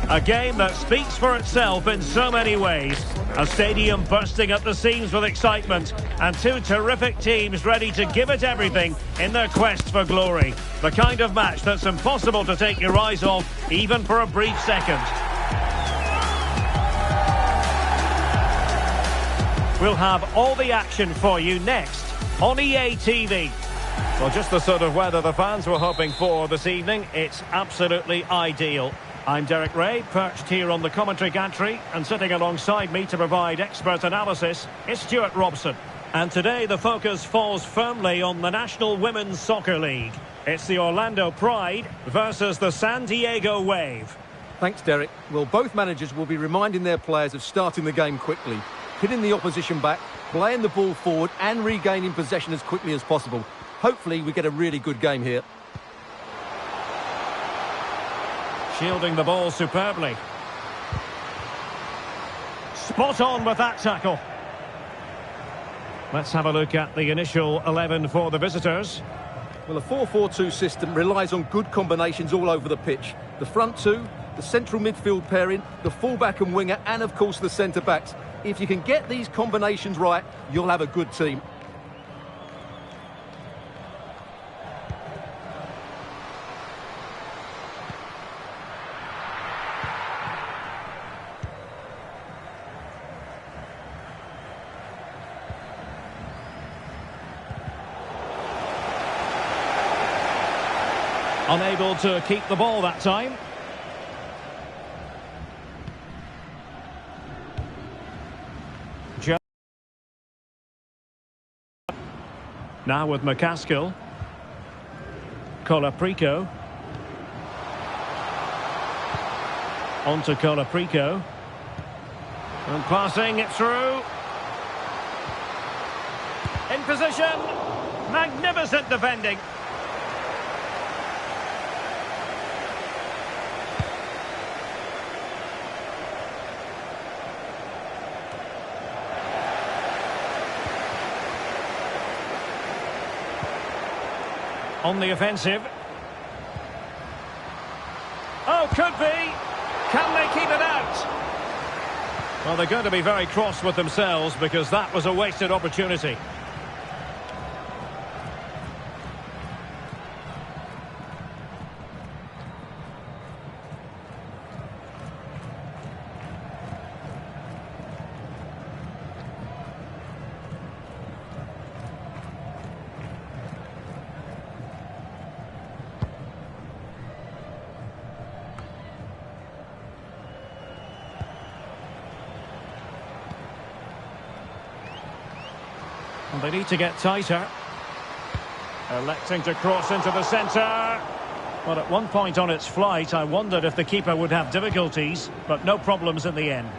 A game that speaks for itself in so many ways. A stadium bursting at the seams with excitement, and two terrific teams ready to give it everything in their quest for glory. The kind of match that's impossible to take your eyes off, even for a brief second. We'll have all the action for you next on EA TV. Well, just the sort of weather the fans were hoping for this evening. It's absolutely ideal. I'm Derek Ray, perched here on the commentary gantry, and sitting alongside me to provide expert analysis is Stuart Robson. And today the focus falls firmly on the National Women's Soccer League. It's the Orlando Pride versus the San Diego Wave. Thanks, Derek. Well, both managers will be reminding their players of starting the game quickly, hitting the opposition back, playing the ball forward and regaining possession as quickly as possible. Hopefully we get a really good game here. Shielding the ball superbly. Spot on with that tackle. Let's have a look at the initial 11 for the visitors. Well, a 4-4-2 system relies on good combinations all over the pitch. The front two, the central midfield pairing, the fullback and winger, and of course the centre-backs. If you can get these combinations right, you'll have a good team. Unable to keep the ball that time. Now with McCaskill. Colaprico. On to Colaprico. And passing it through. In position. Magnificent defending. On the offensive. Oh, could be. Can they keep it out? Well, they're going to be very cross with themselves because that was a wasted opportunity. They need to get tighter. Electing to cross into the centre. Well, at one point on its flight, I wondered if the keeper would have difficulties, but no problems in the end.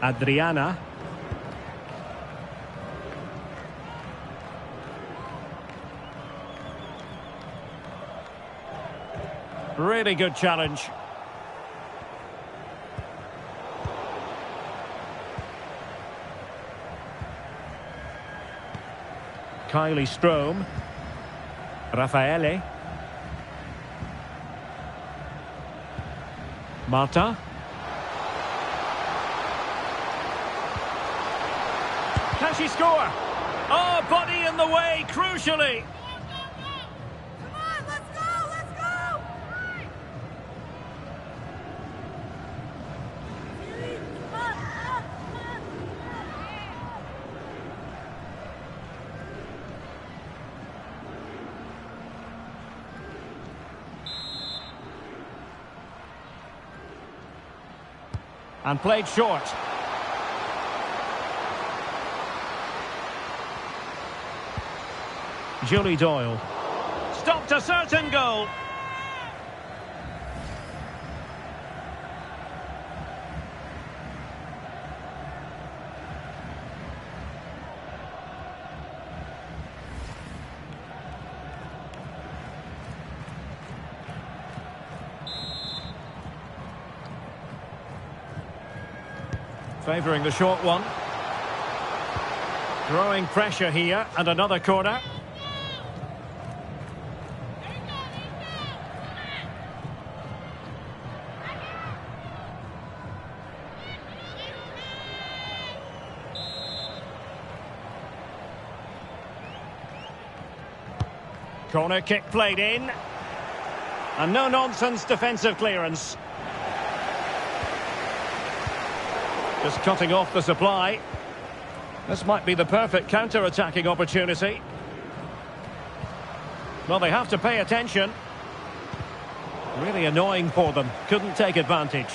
Adriana. Really good challenge. Kylie Strome. Raffaele. Marta. Can she score? Oh, body in the way, crucially. Come on, let's go, let's go! And played short. Julie Doyle. Stopped a certain goal. Favouring the short one. Growing pressure here, and another corner. Corner kick played in. And no-nonsense defensive clearance. Just cutting off the supply. This might be the perfect counter-attacking opportunity. Well, they have to pay attention. Really annoying for them. Couldn't take advantage.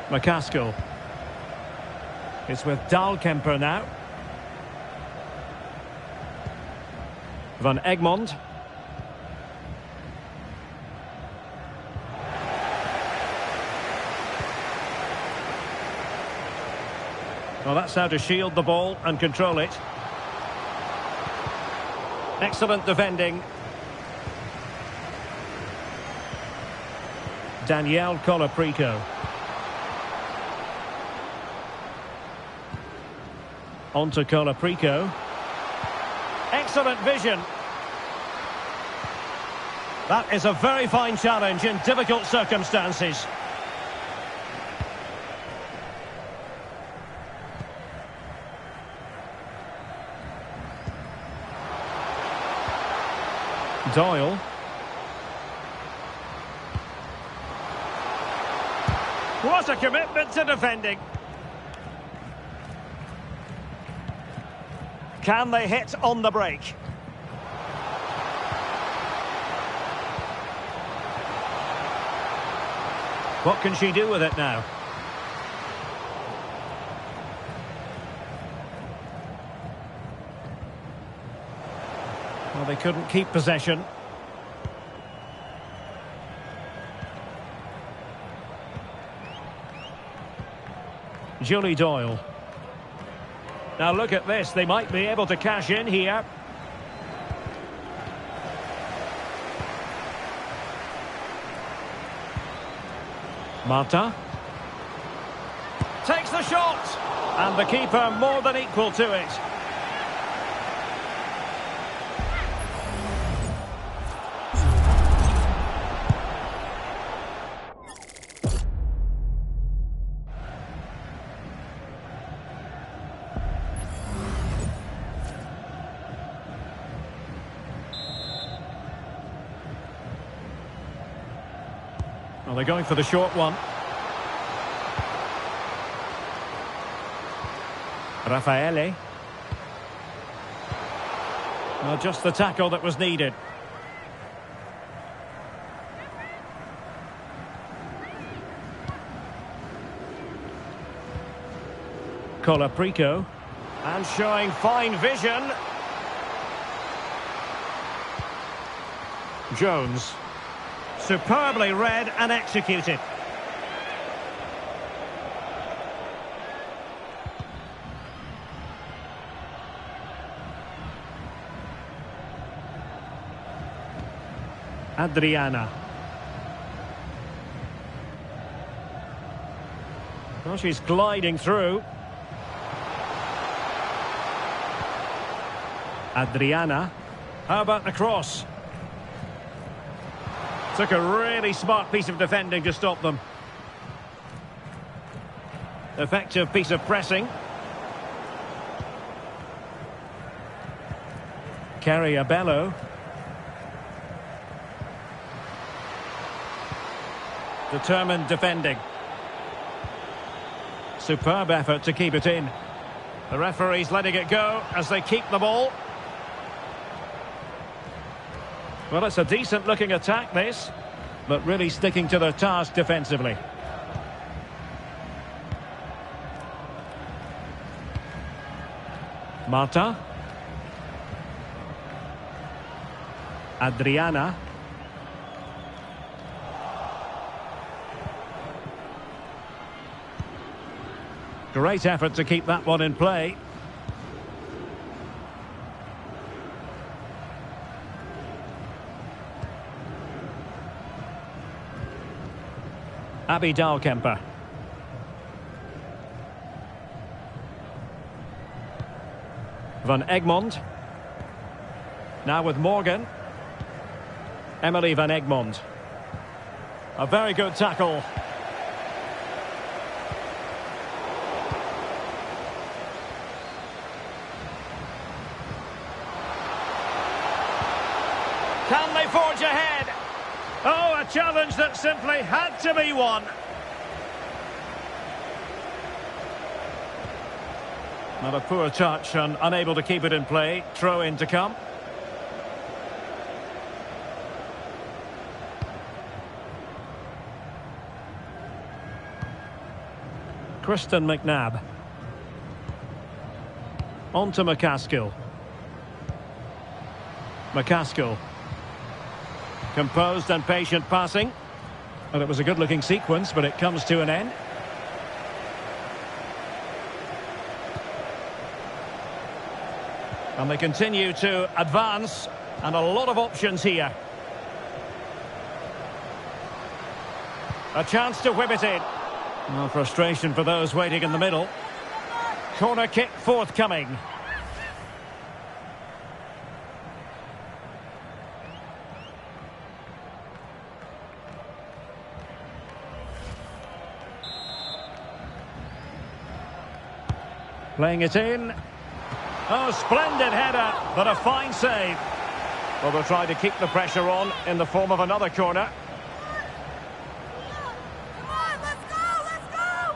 McCaskill. It's with Dahlkemper now. Van Egmond. Well, that's how to shield the ball and control it. Excellent defending. Danielle Colaprico. On to Colaprico. Excellent vision. That is a very fine challenge in difficult circumstances. Doyle. What a commitment to defending. Can they hit on the break? What can she do with it now? Well, they couldn't keep possession. Julie Doyle. Now look at this, they might be able to cash in here. Marta. Takes the shot! And the keeper more than equal to it. Well, they're going for the short one. Raffaele. Well, just the tackle that was needed. Colaprico. And showing fine vision. Jones. Superbly read and executed. Adriana. Well, she's gliding through. Adriana. How about the cross? Took a really smart piece of defending to stop them. Effective piece of pressing. Carriabello. Determined defending. Superb effort to keep it in. The referee's letting it go as they keep the ball. Well, it's a decent-looking attack, this, but really sticking to their task defensively. Marta. Adriana. Great effort to keep that one in play. Abby Dahlkemper. Van Egmond. Now with Morgan. Emily Van Egmond. A very good tackle. Can they forge ahead? Oh, a challenge that simply had to be won. Not a poor touch and unable to keep it in play. Throw in to come. Kristen McNabb. On to McCaskill. McCaskill. Composed and patient passing. Well, it was a good-looking sequence, but it comes to an end. And they continue to advance, and a lot of options here. A chance to whip it in. Well, frustration for those waiting in the middle. Corner kick forthcoming. Playing it in. Oh, splendid header, but a fine save. Well, they'll try to keep the pressure on in the form of another corner. Come on, let's go, let's go!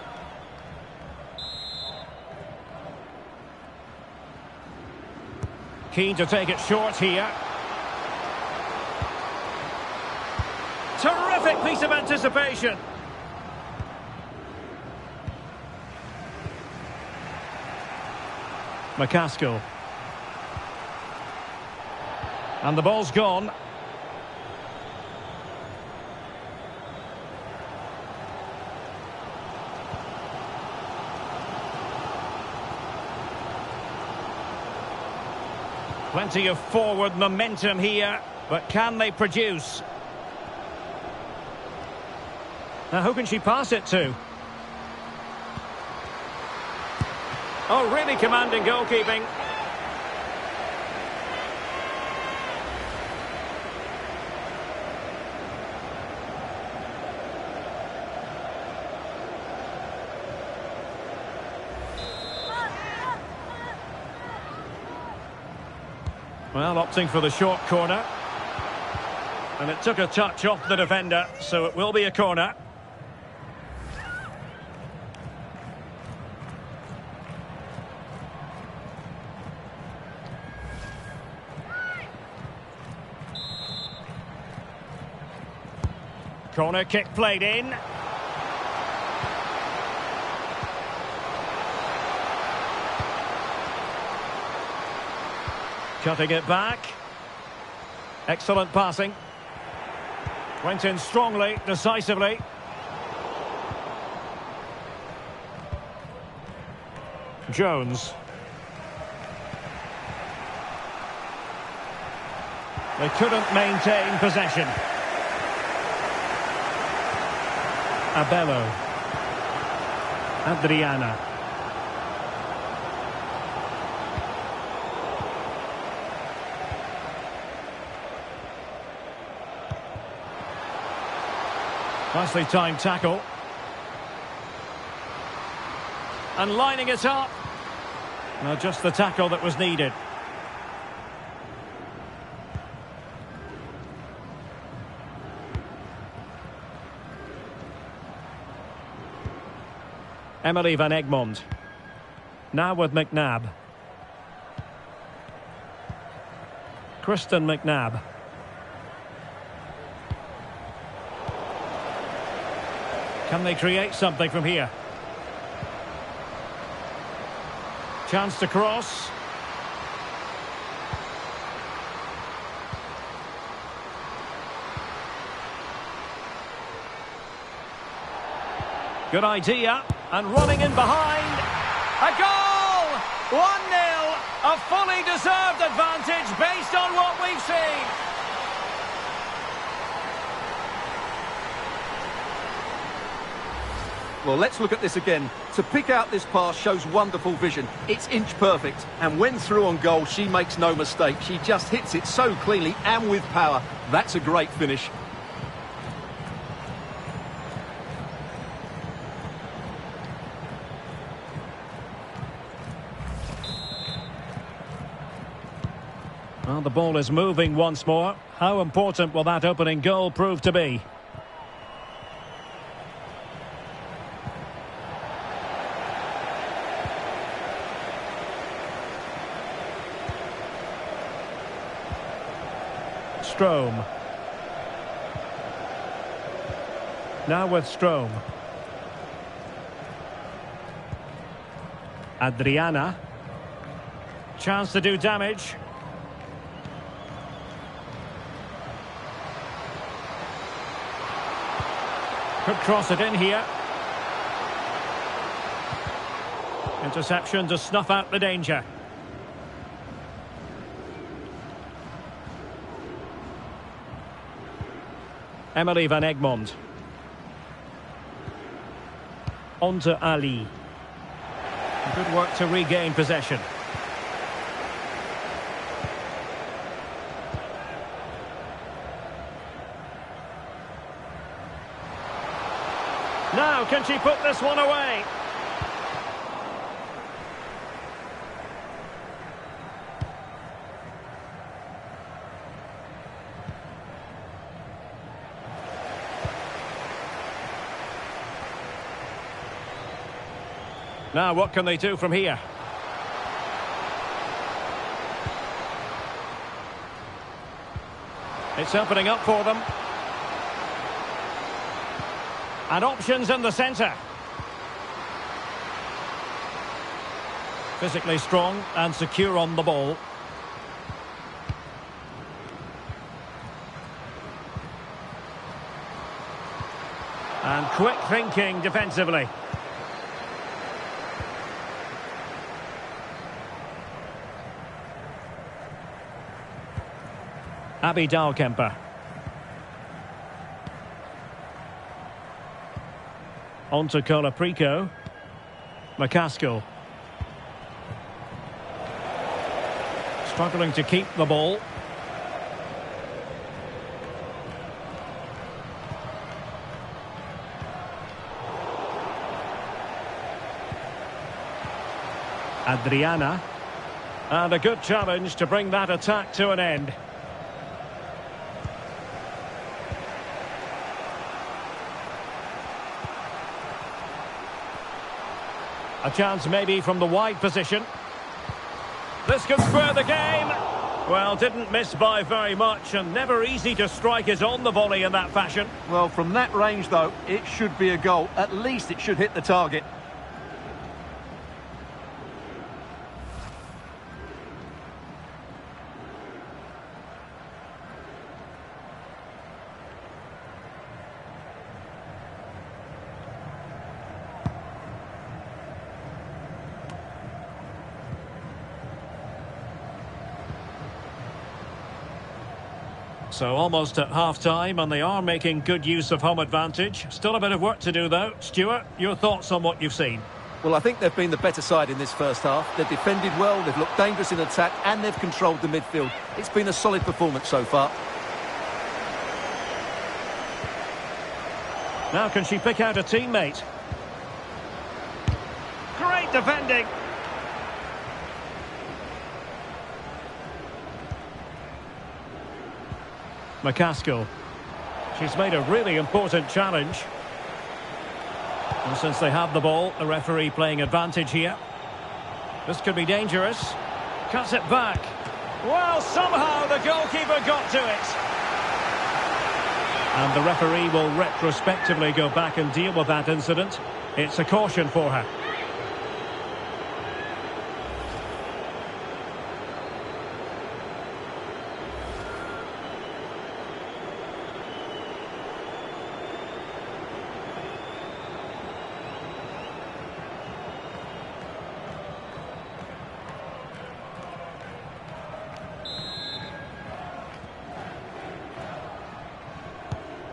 Keen to take it short here. Terrific piece of anticipation. McCaskill. And the ball's gone. Plenty of forward momentum here, but can they produce? Now, who can she pass it to? Oh, really commanding goalkeeping. Well, opting for the short corner. And it took a touch off the defender, so it will be a corner. Corner kick played in. Cutting it back. Excellent passing. Went in strongly, decisively. Jones. They couldn't maintain possession. Abello. Adriana. Nicely timed tackle. And lining it up. Now just the tackle that was needed. Emily van Egmond. Now with McNabb. Kristen McNabb. Can they create something from here? Chance to cross. Good idea. And running in behind. A goal! 1-0. A fully deserved advantage based on what we've seen. Well, let's look at this again. To pick out this pass shows wonderful vision. It's inch perfect. And when through on goal, she makes no mistake. She just hits it so cleanly and with power. That's a great finish. Well, the ball is moving once more. How important will that opening goal prove to be? Strome. Now with Strome. Adriana. Chance to do damage. Could cross it in here. Interception to snuff out the danger. Emily van Egmond. On to Ali. Good work to regain possession. Now, can she put this one away? Now, what can they do from here? It's opening up for them. And options in the centre. Physically strong and secure on the ball. And quick thinking defensively. Abby Dahlkemper. On to Colaprico. McCaskill. Struggling to keep the ball. Adriana. And a good challenge to bring that attack to an end. A chance maybe from the wide position. This could spur the game. Well, didn't miss by very much, and never easy to strike it on the volley in that fashion. Well, from that range, though, it should be a goal. At least it should hit the target. So almost at half-time, and they are making good use of home advantage. Still a bit of work to do, though. Stuart, your thoughts on what you've seen? Well, I think they've been the better side in this first half. They've defended well, they've looked dangerous in attack, and they've controlled the midfield. It's been a solid performance so far. Now can she pick out a teammate? Great defending. McCaskill. She's made a really important challenge. And since they have the ball, the referee playing advantage here. This could be dangerous. Cuts it back. Well, somehow the goalkeeper got to it. And the referee will retrospectively go back and deal with that incident. It's a caution for her.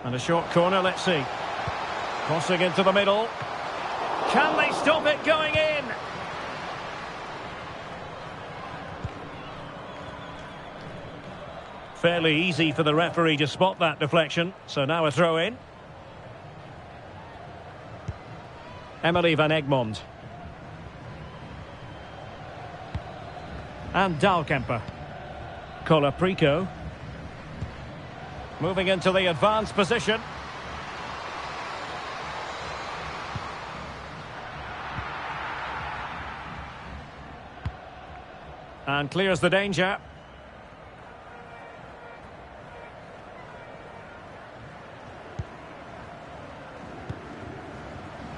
And a short corner, let's see. Crossing into the middle. Can they stop it going in? Fairly easy for the referee to spot that deflection. So now a throw in. Emily van Egmond. And Dahlkemper. Colaprico. Moving into the advanced position. And clears the danger.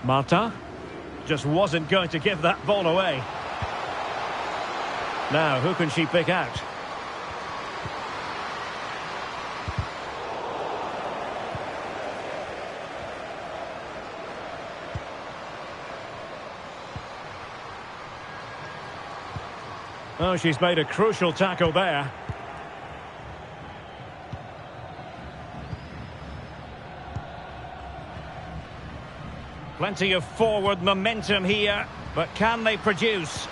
Marta just wasn't going to give that ball away. Now, who can she pick out? Oh, she's made a crucial tackle there. Plenty of forward momentum here, but can they produce?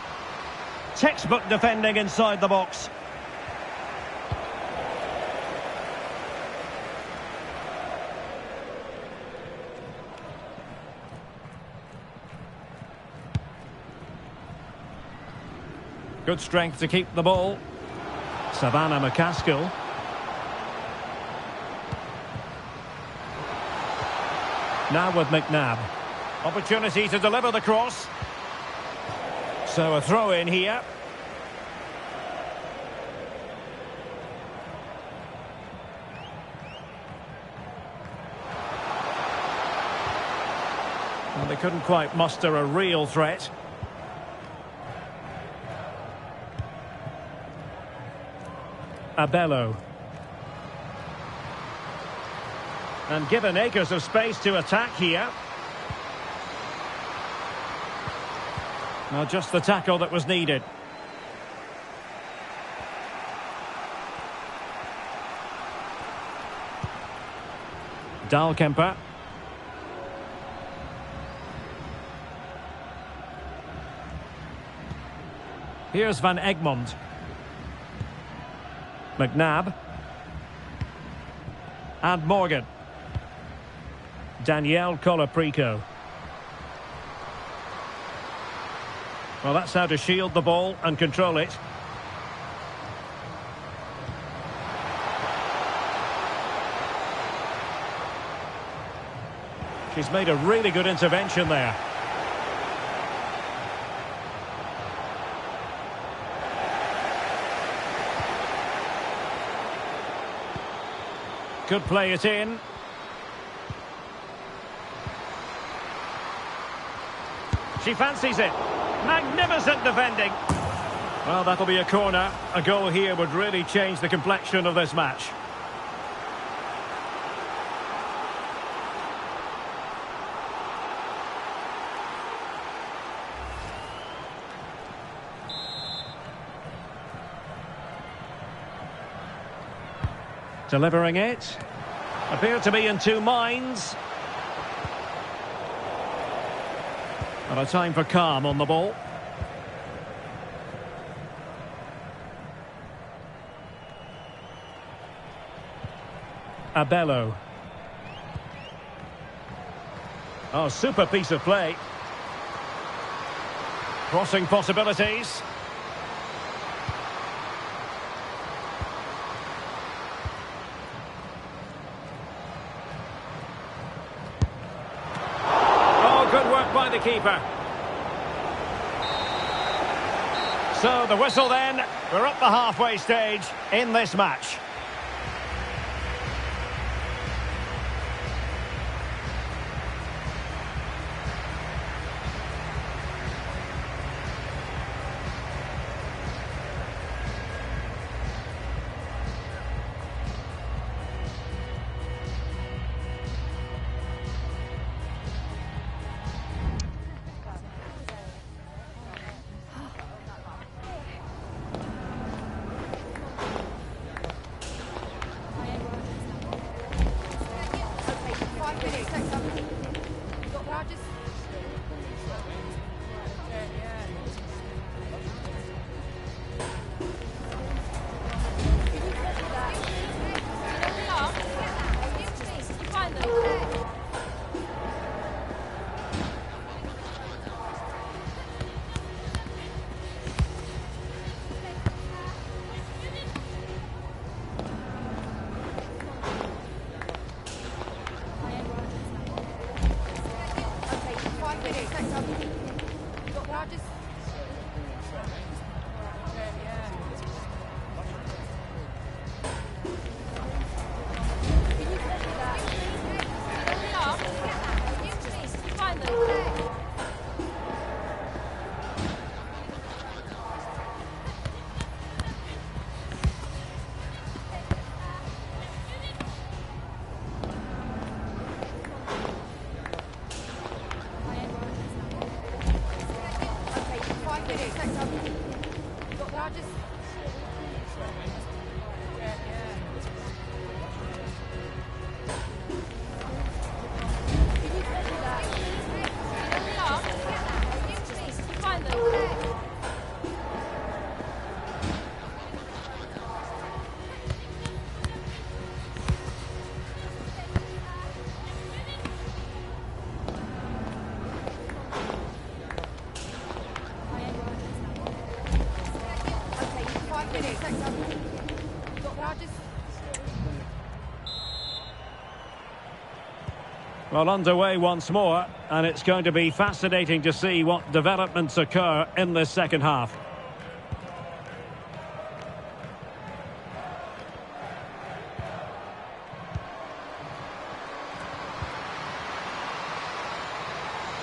Textbook defending inside the box. Good strength to keep the ball. Savannah McCaskill. Now with McNabb. Opportunity to deliver the cross. So a throw in here. Well, they couldn't quite muster a real threat. Abello. And given acres of space to attack here. Now just the tackle that was needed. Dahlkemper. Here's Van Egmond. McNabb. And Morgan. Danielle Colaprico. Well, that's how to shield the ball and control it. She's made a really good intervention there. Could play it in. She fancies it. Magnificent defending. Well, that'll be a corner. A goal here would really change the complexion of this match. Delivering it. Appear to be in two minds. And a time for calm on the ball. Abello. Oh, super piece of play. Crossing possibilities. By the keeper. So the whistle then. We're up the halfway stage in this match. I just... Well, underway once more, and it's going to be fascinating to see what developments occur in this second half.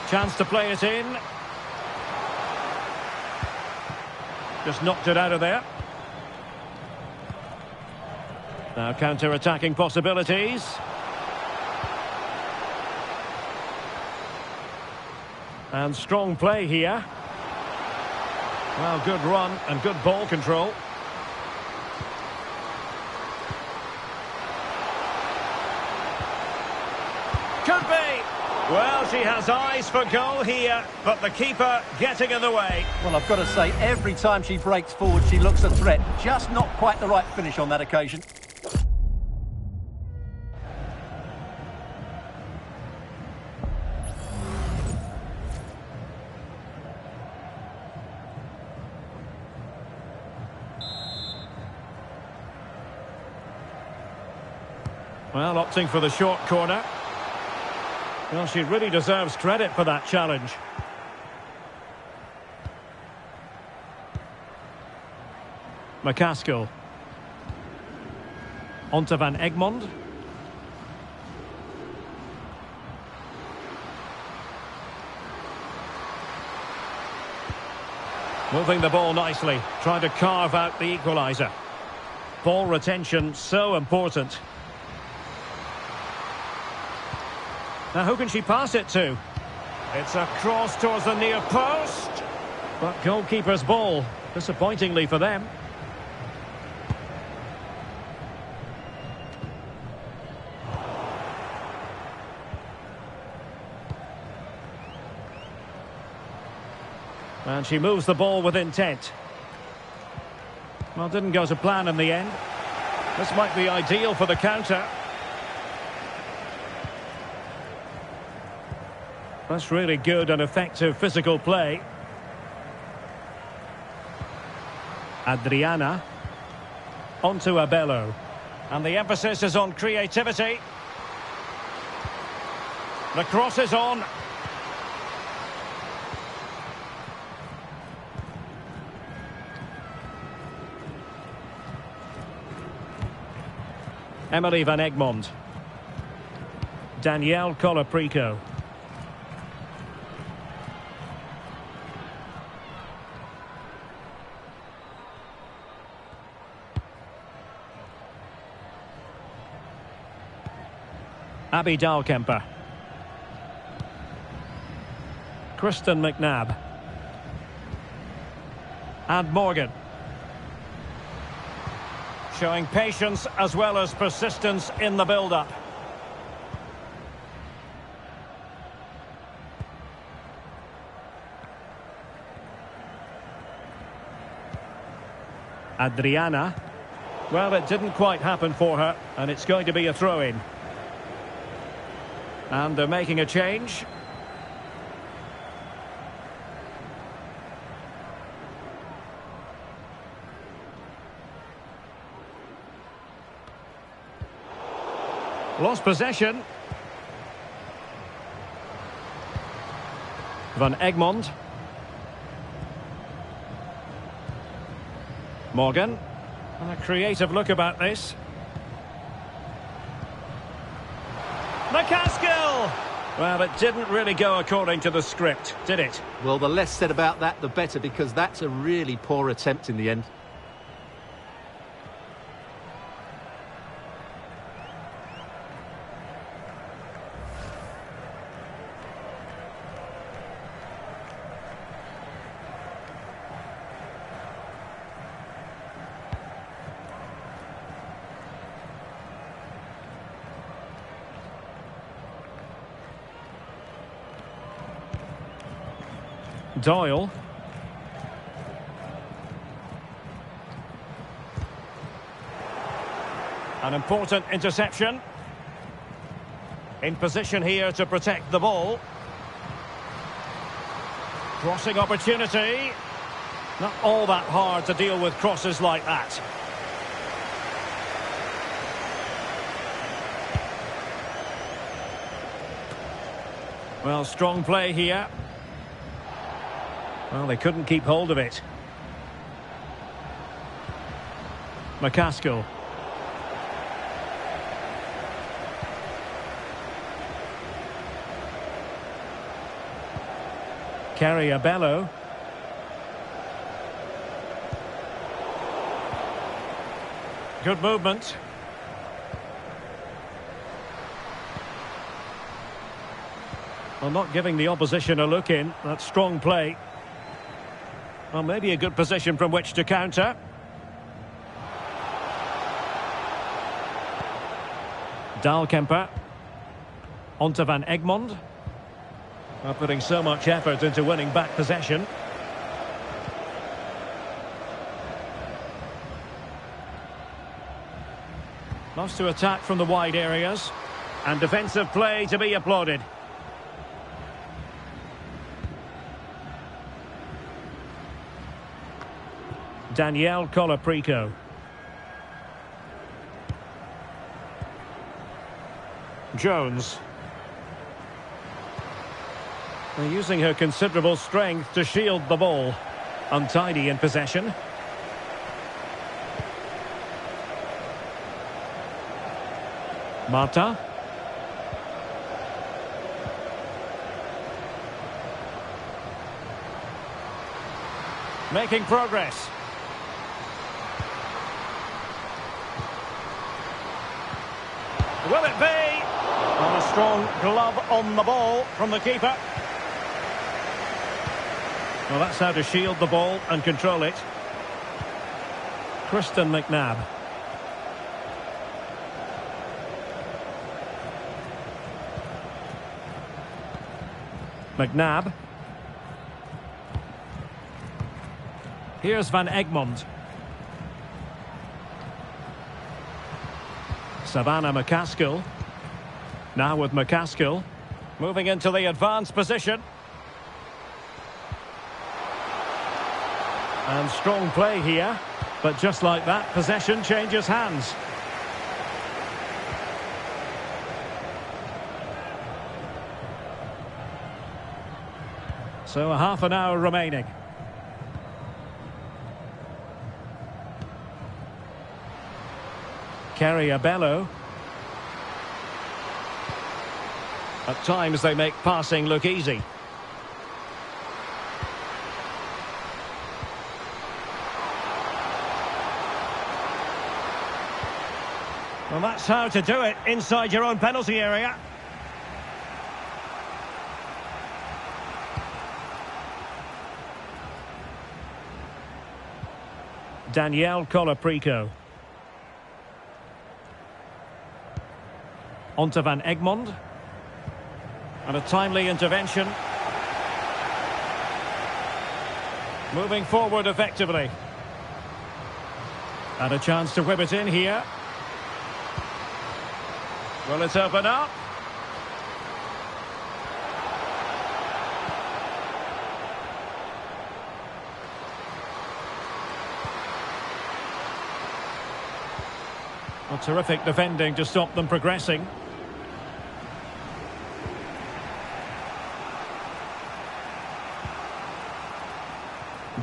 Chance to play it in. Just knocked it out of there. Now counter-attacking possibilities. And strong play here. Well, good run and good ball control. Could be. Well, she has eyes for goal here, but the keeper getting in the way. Well, I've got to say, every time she breaks forward, she looks a threat. Just not quite the right finish on that occasion. Well, opting for the short corner. Well, she really deserves credit for that challenge. McCaskill. Onto Van Egmond. Moving the ball nicely, trying to carve out the equaliser. Ball retention so important. Now who can she pass it to? It's a cross towards the near post. But goalkeeper's ball, disappointingly for them. And she moves the ball with intent. Well, didn't go to plan in the end. This might be ideal for the counter. That's really good and effective physical play. Adriana. Onto Abello. And the emphasis is on creativity. The cross is on. Emily Van Egmond. Danielle Colaprico. Abby Dahlkemper. Kristen McNabb. And Morgan. Showing patience as well as persistence in the build-up. Adriana. Well, it didn't quite happen for her, and it's going to be a throw-in. And they're making a change. Lost possession. Van Egmond. Morgan. And a creative look about this. McCaskill! Well, it didn't really go according to the script, did it? Well, the less said about that, the better, because that's a really poor attempt in the end. Doyle. An important interception. In position here to protect the ball. Crossing opportunity. Not all that hard to deal with crosses like that. Well, strong play here. Well, they couldn't keep hold of it. McCaskill. Carriabello. Good movement. Well, not giving the opposition a look in. That's strong play. Well, maybe a good position from which to counter. Dahlkemper. On to Van Egmond. Well, putting so much effort into winning back possession. Loves to attack from the wide areas. And defensive play to be applauded. Danielle Colaprico. Jones. They're using her considerable strength to shield the ball. Untidy in possession. Marta. Making progress. Will it be? And a strong glove on the ball from the keeper. Well, that's how to shield the ball and control it. Kristen McNabb. McNabb. Here's Van Egmond. Savannah McCaskill. Now with McCaskill. Moving into the advanced position. And strong play here. But just like that, possession changes hands. So a half an hour remaining. Carriabello. At times they make passing look easy. Well, that's how to do it inside your own penalty area. Danielle Colaprico. On to Van Egmond. And a timely intervention. Moving forward effectively. And a chance to whip it in here. Will it open up? Well, terrific defending to stop them progressing.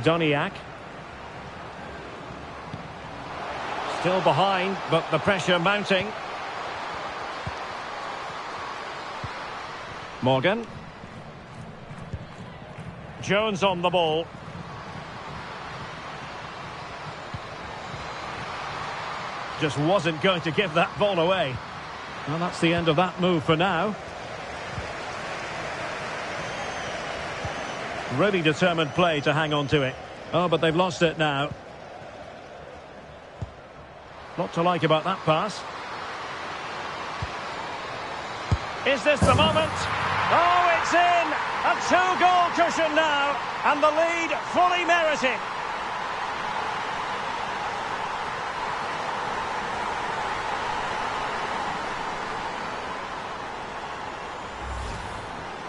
Doniak. Still behind, but the pressure mounting. Morgan. Jones on the ball. Just wasn't going to give that ball away. Well, that's the end of that move for now. Really determined play to hang on to it. Oh, but they've lost it now. Lot to like about that pass. Is this the moment? Oh, it's in! A two-goal cushion now, and the lead fully merited.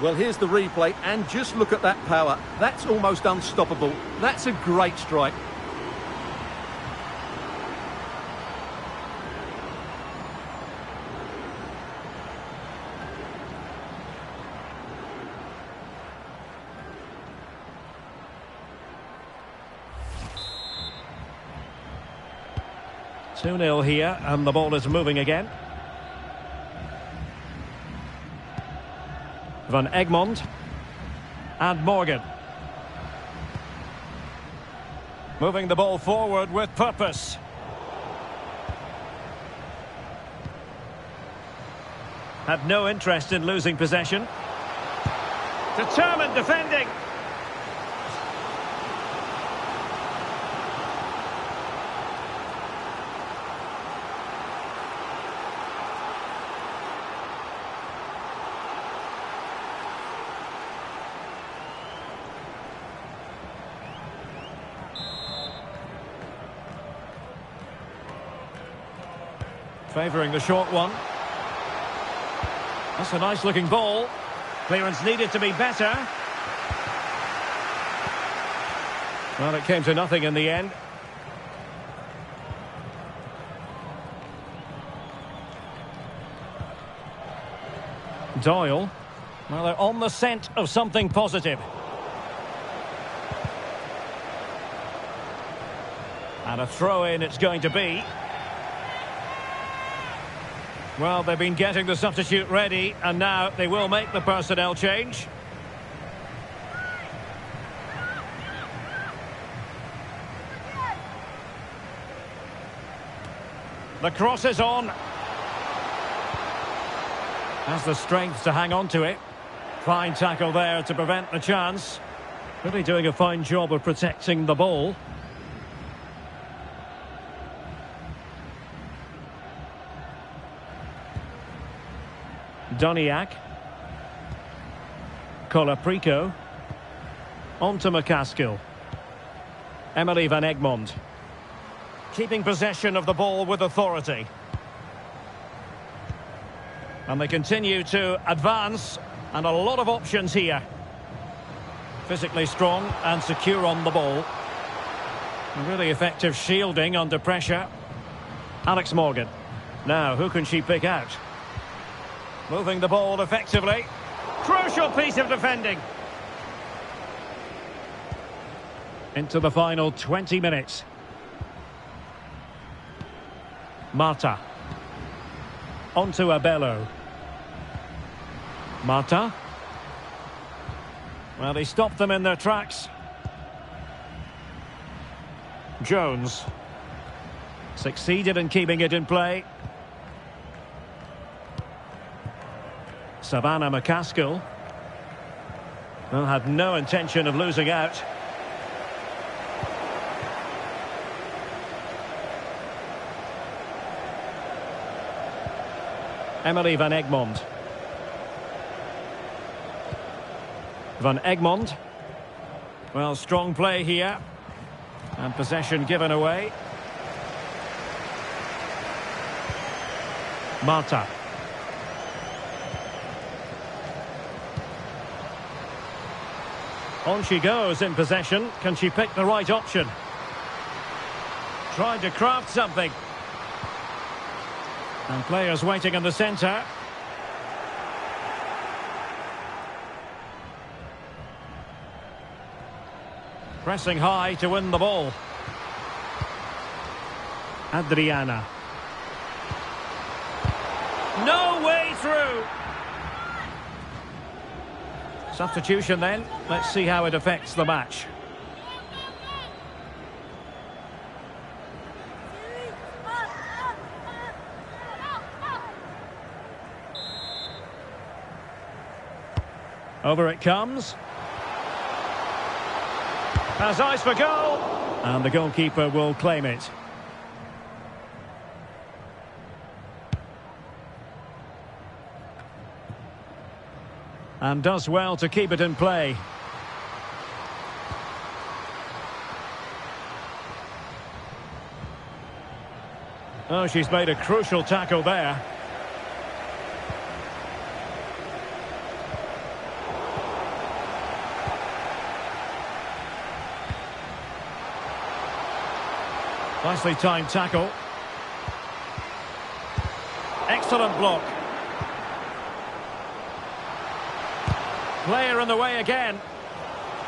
Well, here's the replay, and just look at that power. That's almost unstoppable. That's a great strike. Two-nil here, and the ball is moving again. Van Egmond and Morgan. Moving the ball forward with purpose. Had no interest in losing possession. Determined defending. Favouring the short one. That's a nice looking ball. Clearance needed to be better. Well, it came to nothing in the end. Doyle. Well, they're on the scent of something positive. And a throw-in it's going to be. Well, they've been getting the substitute ready, and now they will make the personnel change. The cross is on. Has the strength to hang on to it. Fine tackle there to prevent the chance. Really doing a fine job of protecting the ball. Doniak. Colaprico. On to McCaskill. Emily Van Egmond. Keeping possession of the ball with authority. And they continue to advance. And a lot of options here. Physically strong and secure on the ball. A really effective shielding under pressure. Alex Morgan. Now, who can she pick out? Moving the ball effectively. Crucial piece of defending. Into the final 20 minutes. Marta. On to Abello. Marta. Well, he stopped them in their tracks. Jones. Succeeded in keeping it in play. Savannah McCaskill. Well, had no intention of losing out. Emily Van Egmond. Van Egmond. Well, strong play here. And possession given away. Marta. On she goes in possession. Can she pick the right option? Trying to craft something. And players waiting in the centre. Pressing high to win the ball. Adriana. No way through. Substitution then. Let's see how it affects the match. Over it comes. Has eyes for goal. And the goalkeeper will claim it. And does well to keep it in play. Oh, she's made a crucial tackle there. Nicely timed tackle. Excellent block. Player in the way again.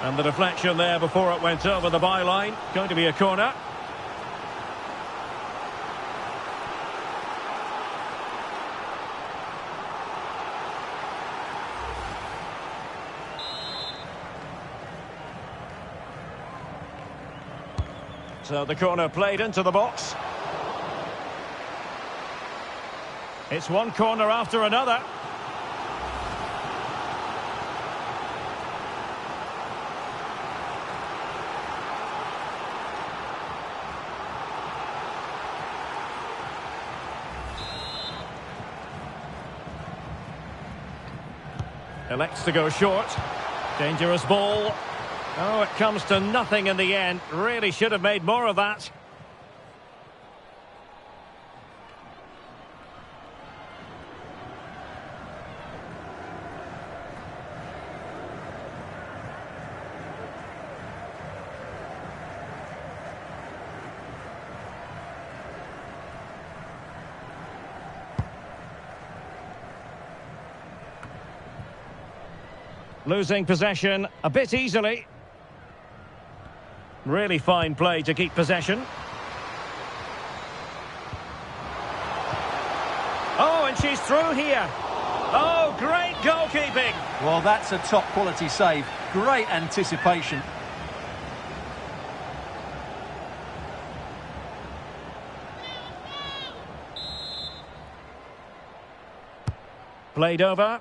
And the deflection there before it went over the byline. Going to be a corner. So the corner played into the box. It's one corner after another. Elects to go short. Dangerous ball. Oh, it comes to nothing in the end. Really should have made more of that. Losing possession a bit easily. Really fine play to keep possession. Oh, and she's through here. Oh, great goalkeeping. Well, that's a top quality save. Great anticipation. Played over.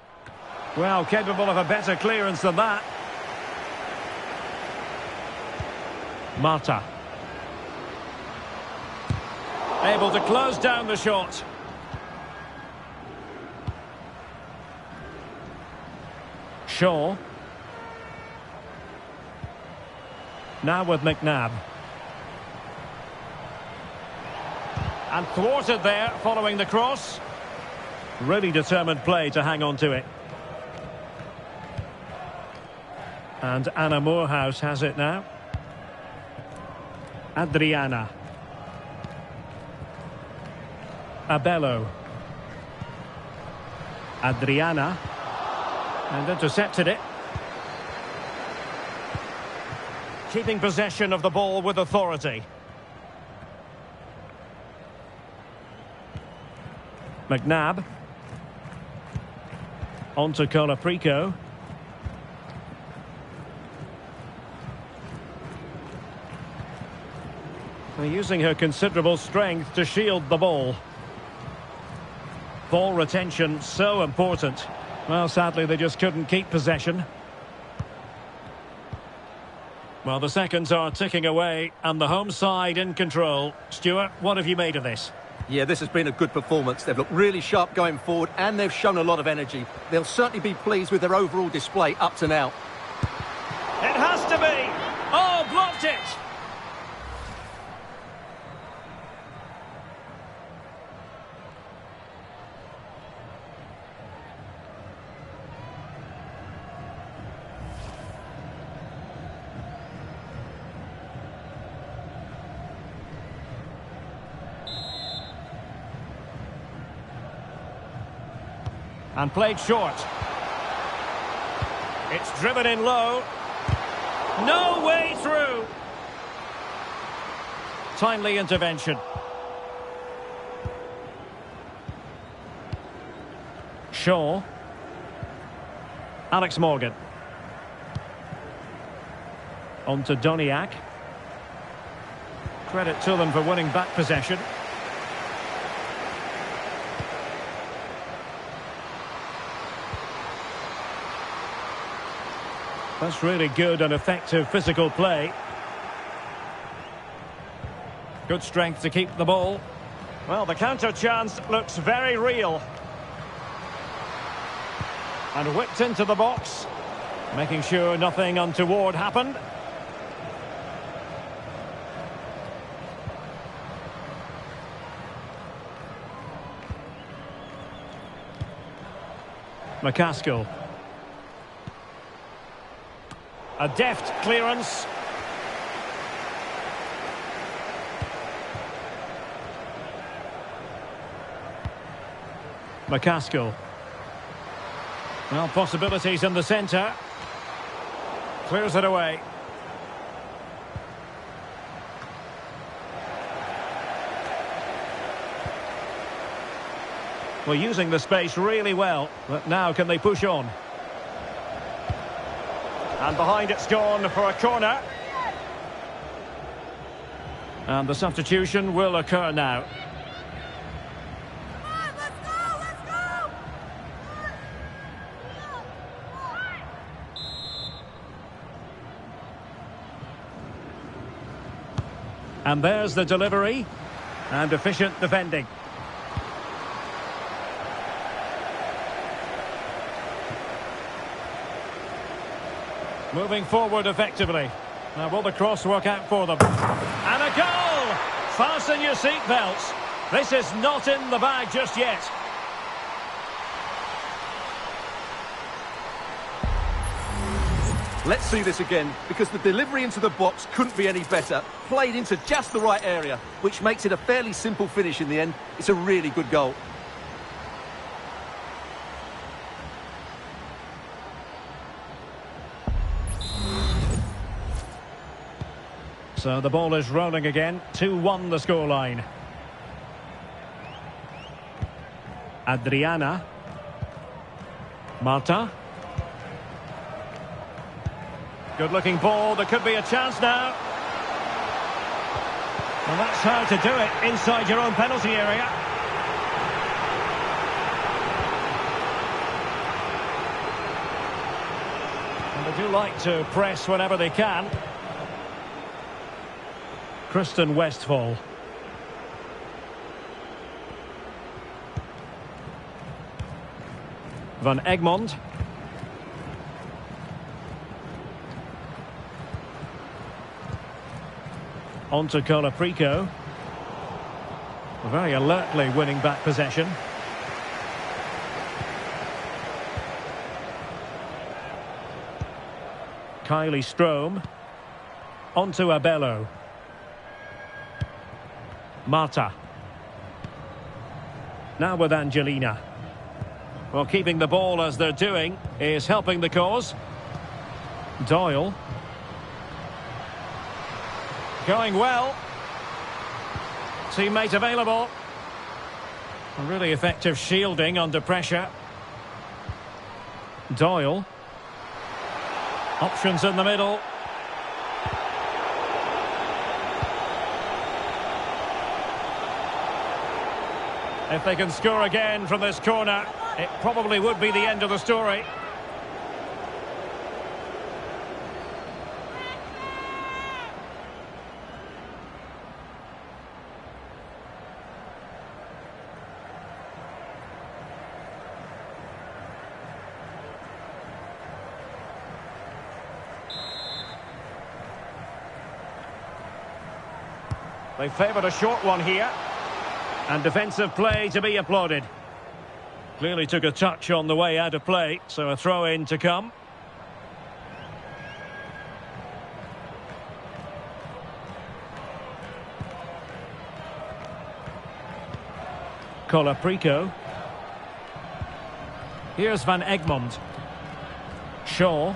Well, capable of a better clearance than that. Marta. Able to close down the shot. Shaw. Now with McNabb. And thwarted there following the cross. Really determined play to hang on to it. And Anna Moorhouse has it now. Adriana. Abello. Adriana. And intercepted it. Keeping possession of the ball with authority. McNabb. On to Colaprico. Using her considerable strength to shield the ball. Ball retention so important. Well, sadly, they just couldn't keep possession. Well, the seconds are ticking away, and the home side in control. Stuart, what have you made of this? Yeah, this has been a good performance. They've looked really sharp going forward, and they've shown a lot of energy. They'll certainly be pleased with their overall display up to now. It has to be! Oh, blocked it! And played short. It's driven in low. No way through. Timely intervention. Shaw. Alex Morgan. On to Doniak. Credit to them for winning back possession. That's really good and effective physical play. Good strength to keep the ball. Well, the counter chance looks very real. And whipped into the box, making sure nothing untoward happened. McCaskill. A deft clearance. McCaskill. Well, possibilities in the centre. Clears it away. Well, using the space really well, but now can they push on? And behind it's gone for a corner. And the substitution will occur now. Come on, let's go, let's go! And there's the delivery. And efficient defending. Moving forward effectively. Now will the cross work out for them? And a goal! Fasten your seatbelts. This is not in the bag just yet. Let's see this again, because the delivery into the box couldn't be any better. Played into just the right area, which makes it a fairly simple finish in the end. It's a really good goal. So the ball is rolling again. 2-1 the scoreline. Adriana. Marta. Good looking ball. There could be a chance now. Well, that's how to do it inside your own penalty area. And they do like to press whenever they can. Kristen Westphal. Van Egmond. On to Colaprico. Very alertly winning back possession. Kylie Strome. On to Abello. Marta. Now with Angelina. Well, keeping the ball as they're doing is helping the cause. Doyle. Going well. Teammate available. A really effective shielding under pressure. Doyle. Options in the middle. If they can score again from this corner, it probably would be the end of the story. They favoured a short one here. And defensive play to be applauded. Clearly took a touch on the way out of play, so a throw-in to come. Colaprico. Here's Van Egmond. Shaw.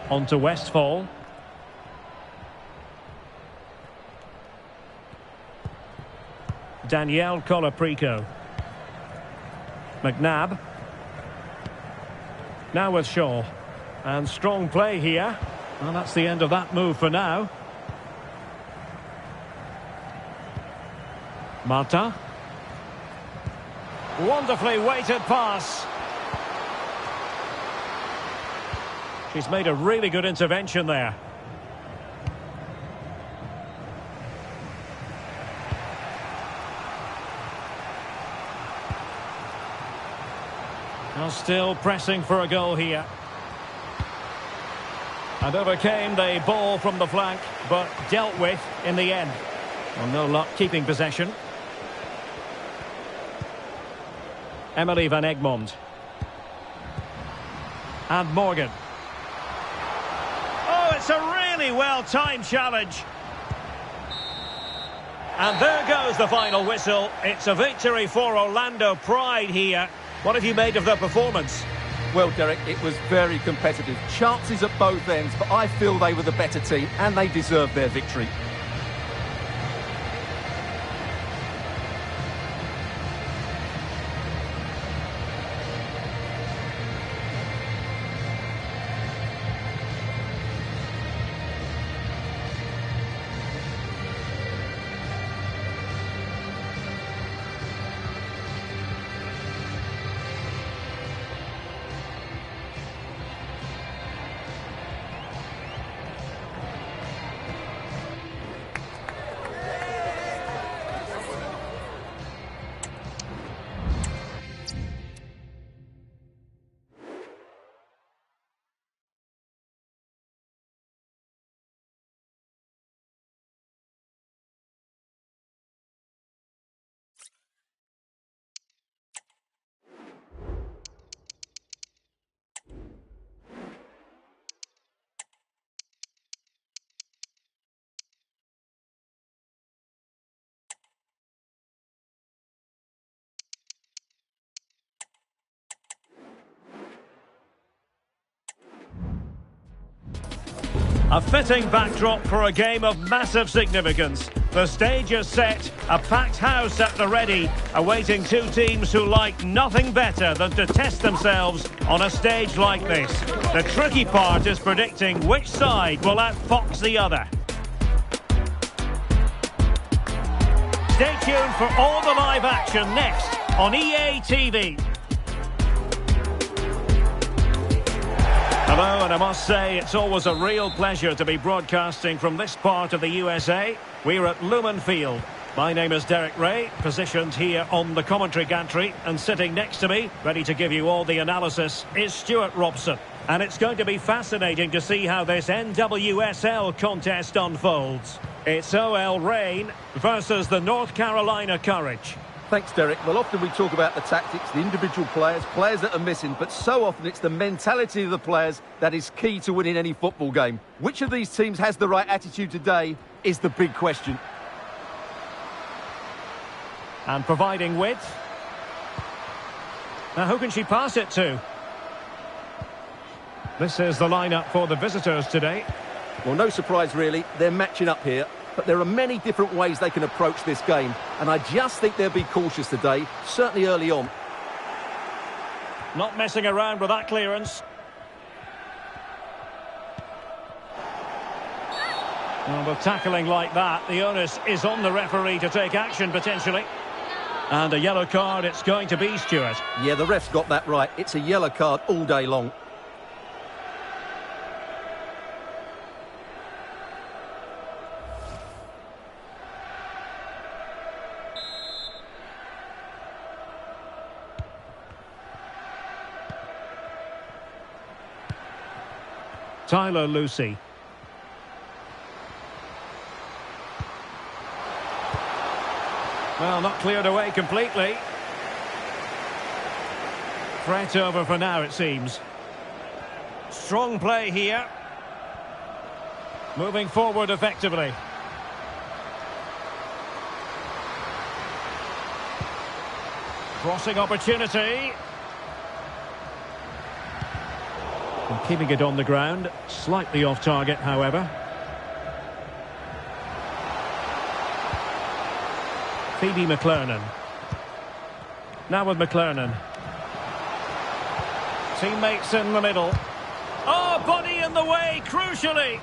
On to Westphal. Danielle Colaprico. McNabb. Now with Shaw. And strong play here. Well, that's the end of that move for now. Marta. Wonderfully weighted pass. She's made a really good intervention there. Now still pressing for a goal here. And overcame the ball from the flank, but dealt with in the end. Well, no luck keeping possession. Emily van Egmond. And Morgan. Oh, it's a really well-timed challenge. And there goes the final whistle. It's a victory for Orlando Pride here. What have you made of their performance? Well, Derek, it was very competitive. Chances at both ends, but I feel they were the better team and they deserved their victory. A fitting backdrop for a game of massive significance. The stage is set, a packed house at the ready, awaiting two teams who like nothing better than to test themselves on a stage like this. The tricky part is predicting which side will outfox the other. Stay tuned for all the live action next on EA TV. Hello, and I must say it's always a real pleasure to be broadcasting from this part of the USA. We're at Lumen Field. My name is Derek Ray, positioned here on the commentary gantry, and sitting next to me, ready to give you all the analysis, is Stuart Robson. And it's going to be fascinating to see how this NWSL contest unfolds. It's OL Reign versus the North Carolina Courage. Thanks, Derek. Well, often we talk about the tactics, the individual players that are missing, but so often it's the mentality of the players that is key to winning any football game. Which of these teams has the right attitude today is the big question. And providing width. Now, who can she pass it to? This is the lineup for the visitors today. Well, no surprise, really. They're matching up here. But there are many different ways they can approach this game. And I just think they'll be cautious today, certainly early on. Not messing around with that clearance. Well, with tackling like that, the onus is on the referee to take action, potentially. And a yellow card it's going to be, Stuart. Yeah, the ref's got that right. It's a yellow card all day long. Tyler Lucy. Well, not cleared away completely. Threat over for now, it seems. Strong play here. Moving forward effectively. Crossing opportunity. And keeping it on the ground, slightly off target, however. Phoebe McClernon. Now with McClernon. Teammates in the middle. Oh, body in the way, crucially.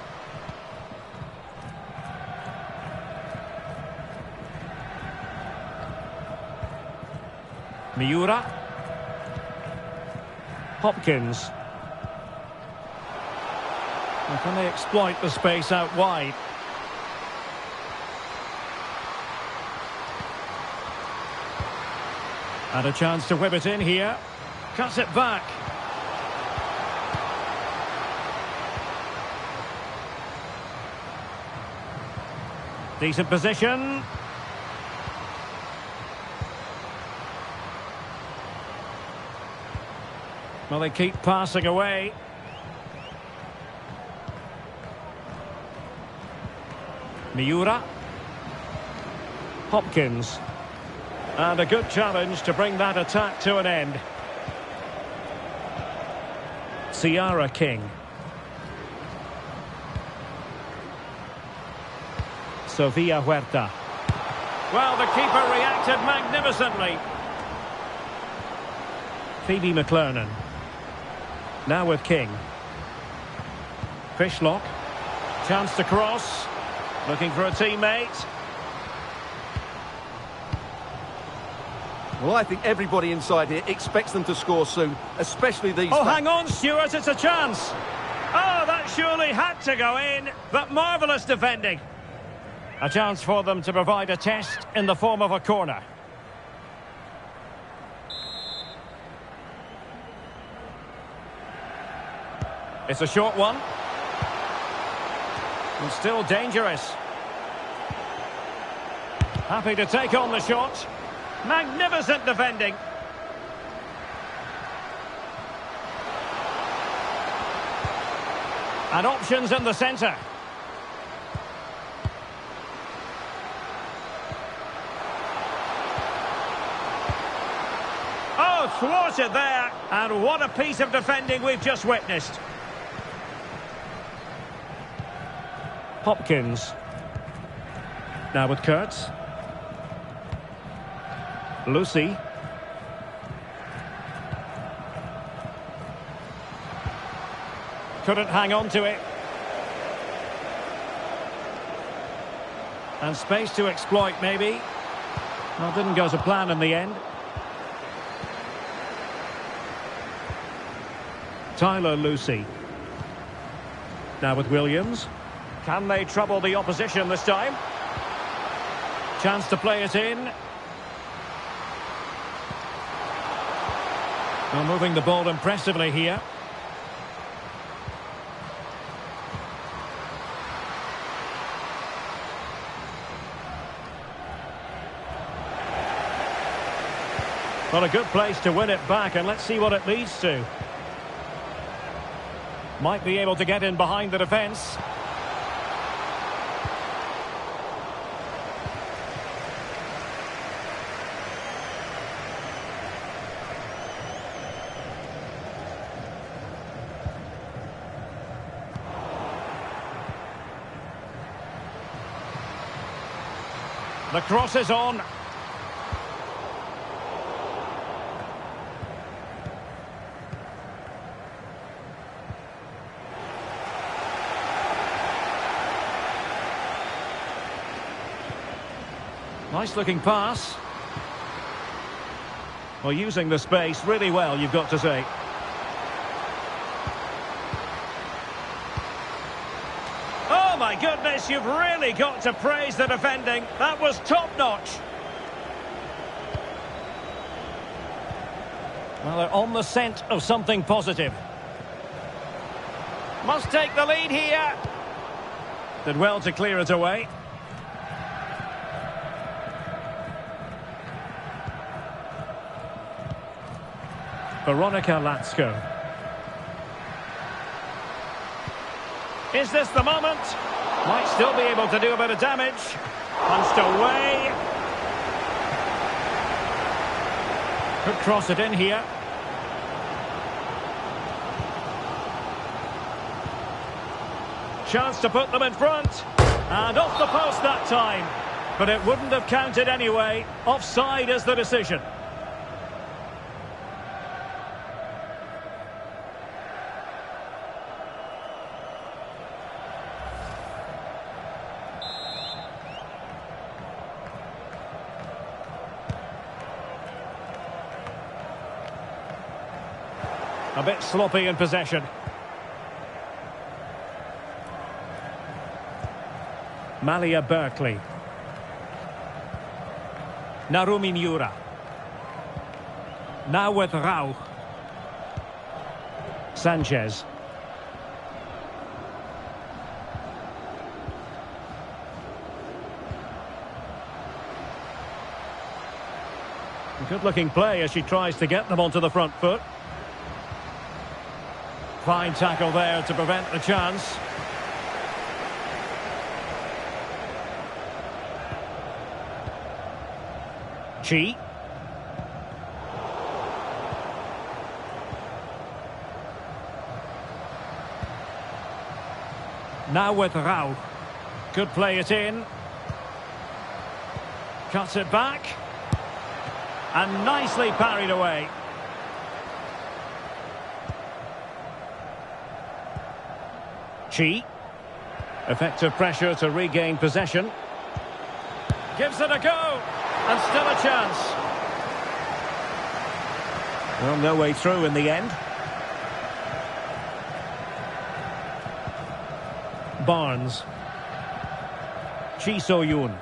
Miura. Hopkins. And can they exploit the space out wide? And a chance to whip it in here. Cuts it back. Decent position. Well, they keep passing away. Miura. Hopkins. And a good challenge to bring that attack to an end. Ciara King. Sofia Huerta. Well, the keeper reacted magnificently. Phoebe McClernon. Now with King. Fishlock. Chance to cross. Looking for a teammate. Well, I think everybody inside here expects them to score soon, especially these... Oh, hang on, Stuart, it's a chance. Oh, that surely had to go in, but marvellous defending. A chance for them to provide a test in the form of a corner. It's a short one. And still dangerous. Happy to take on the shot. Magnificent defending. And options in the centre. Oh, thwarted there. And what a piece of defending we've just witnessed. Hopkins. Now with Kurtz. Lucy. Couldn't hang on to it. And space to exploit, maybe. Well, didn't go to plan in the end. Tyler Lucy. Now with Williams. Can they trouble the opposition this time? Chance to play it in. Well, moving the ball impressively here. Well, a good place to win it back, and let's see what it leads to. Might be able to get in behind the defence. The cross is on. Nice looking pass. Well, using the space really well, you've got to say. Oh my goodness, you've really got to praise the defending. That was top-notch. Well, they're on the scent of something positive. Must take the lead here. Did well to clear it away. Veronica Latsko. Is this the moment? Might still be able to do a bit of damage. Punched away. Could cross it in here. Chance to put them in front. And off the post that time. but it wouldn't have counted anyway. Offside is the decision. A bit sloppy in possession. Malia Berkeley. Narumi Miura. Now with Rauch. Sanchez. Good-looking play as she tries to get them onto the front foot. Fine tackle there to prevent the chance. Chi. Now with Rauch. Could play it in. Cuts it back. And nicely parried away. Chi. Effective pressure to regain possession. Gives it a go. And still a chance. Well, no way through in the end. Barnes. Chi So-yoon.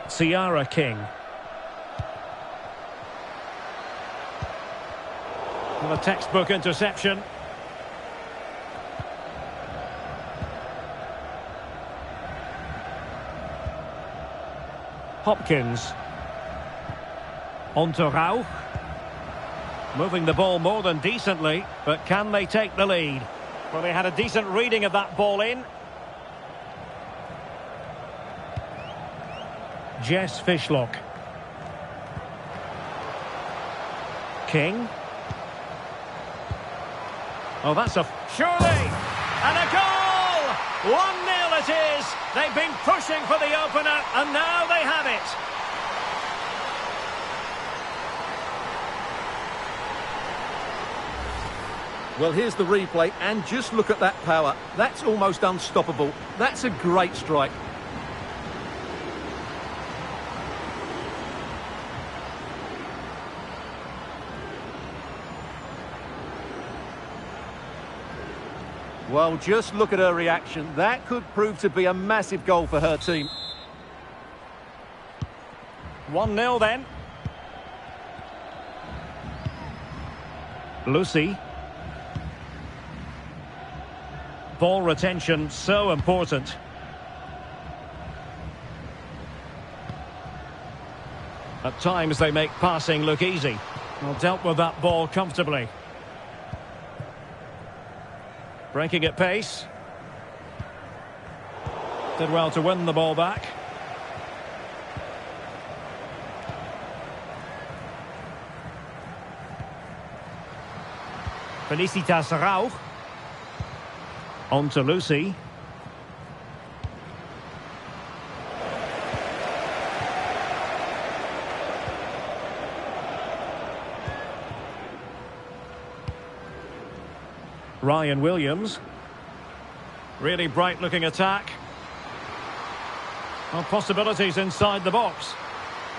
Ciara King. Well, a textbook interception. Hopkins. On to Rauch. Moving the ball more than decently, but can they take the lead? Well, they had a decent reading of that ball in. Jess Fishlock. King. Oh, that's a... Surely! And a goal! 1-0 it is! They've been pushing for the opener, and now they have it! Well, here's the replay, and just look at that power. That's almost unstoppable. That's a great strike. Well, just look at her reaction. That could prove to be a massive goal for her team. 1-0 then. Lucy. Ball retention so important. At times they make passing look easy. Well, dealt with that ball comfortably. Breaking at pace. Did well to win the ball back. Felicitas Rauch. On to Lucy. Ryan Williams. Really bright looking attack. Well, possibilities inside the box.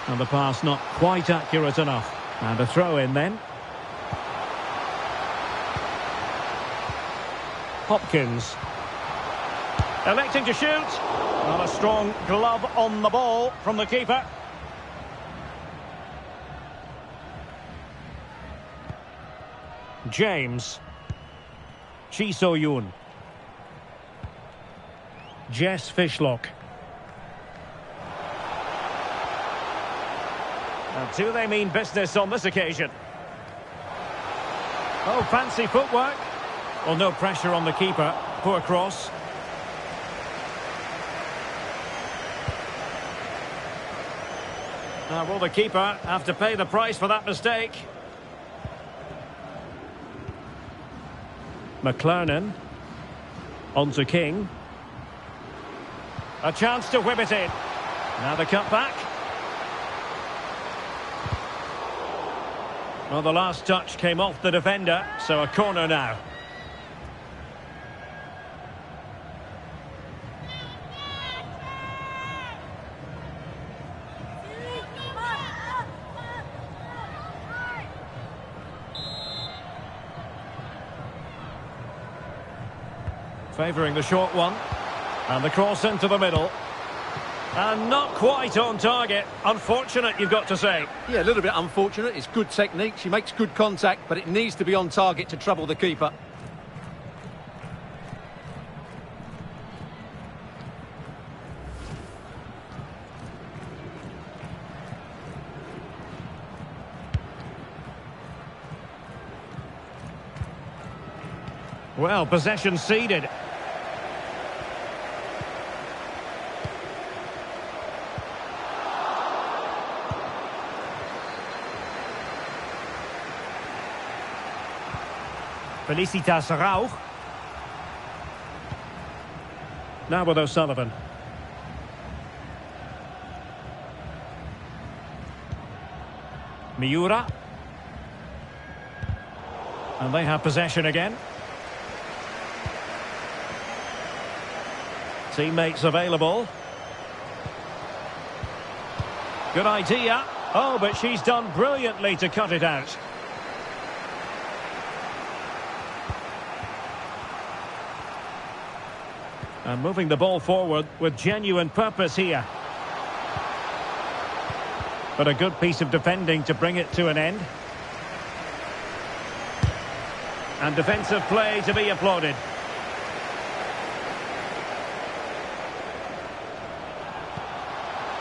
And the pass not quite accurate enough. And a throw in then. Hopkins. Electing to shoot. Well, a strong glove on the ball from the keeper. James. Chi So-yoon. Jess Fishlock. And do they mean business on this occasion? Oh, fancy footwork. Well, no pressure on the keeper. Poor cross. Now, will the keeper have to pay the price for that mistake? McLernan. On to King. A chance to whip it in. Now the cut back. Well, the last touch came off the defender, so a corner now. Favouring the short one. And the cross into the middle. And not quite on target. Unfortunate, you've got to say. Yeah, a little bit unfortunate. It's good technique. She makes good contact, but it needs to be on target to trouble the keeper. Well, possession ceded. Felicitas Rauch. Now with O'Sullivan. Miura. And they have possession again. Teammates available. Good idea. Oh, but she's done brilliantly to cut it out. And moving the ball forward with genuine purpose here. But a good piece of defending to bring it to an end. And defensive play to be applauded.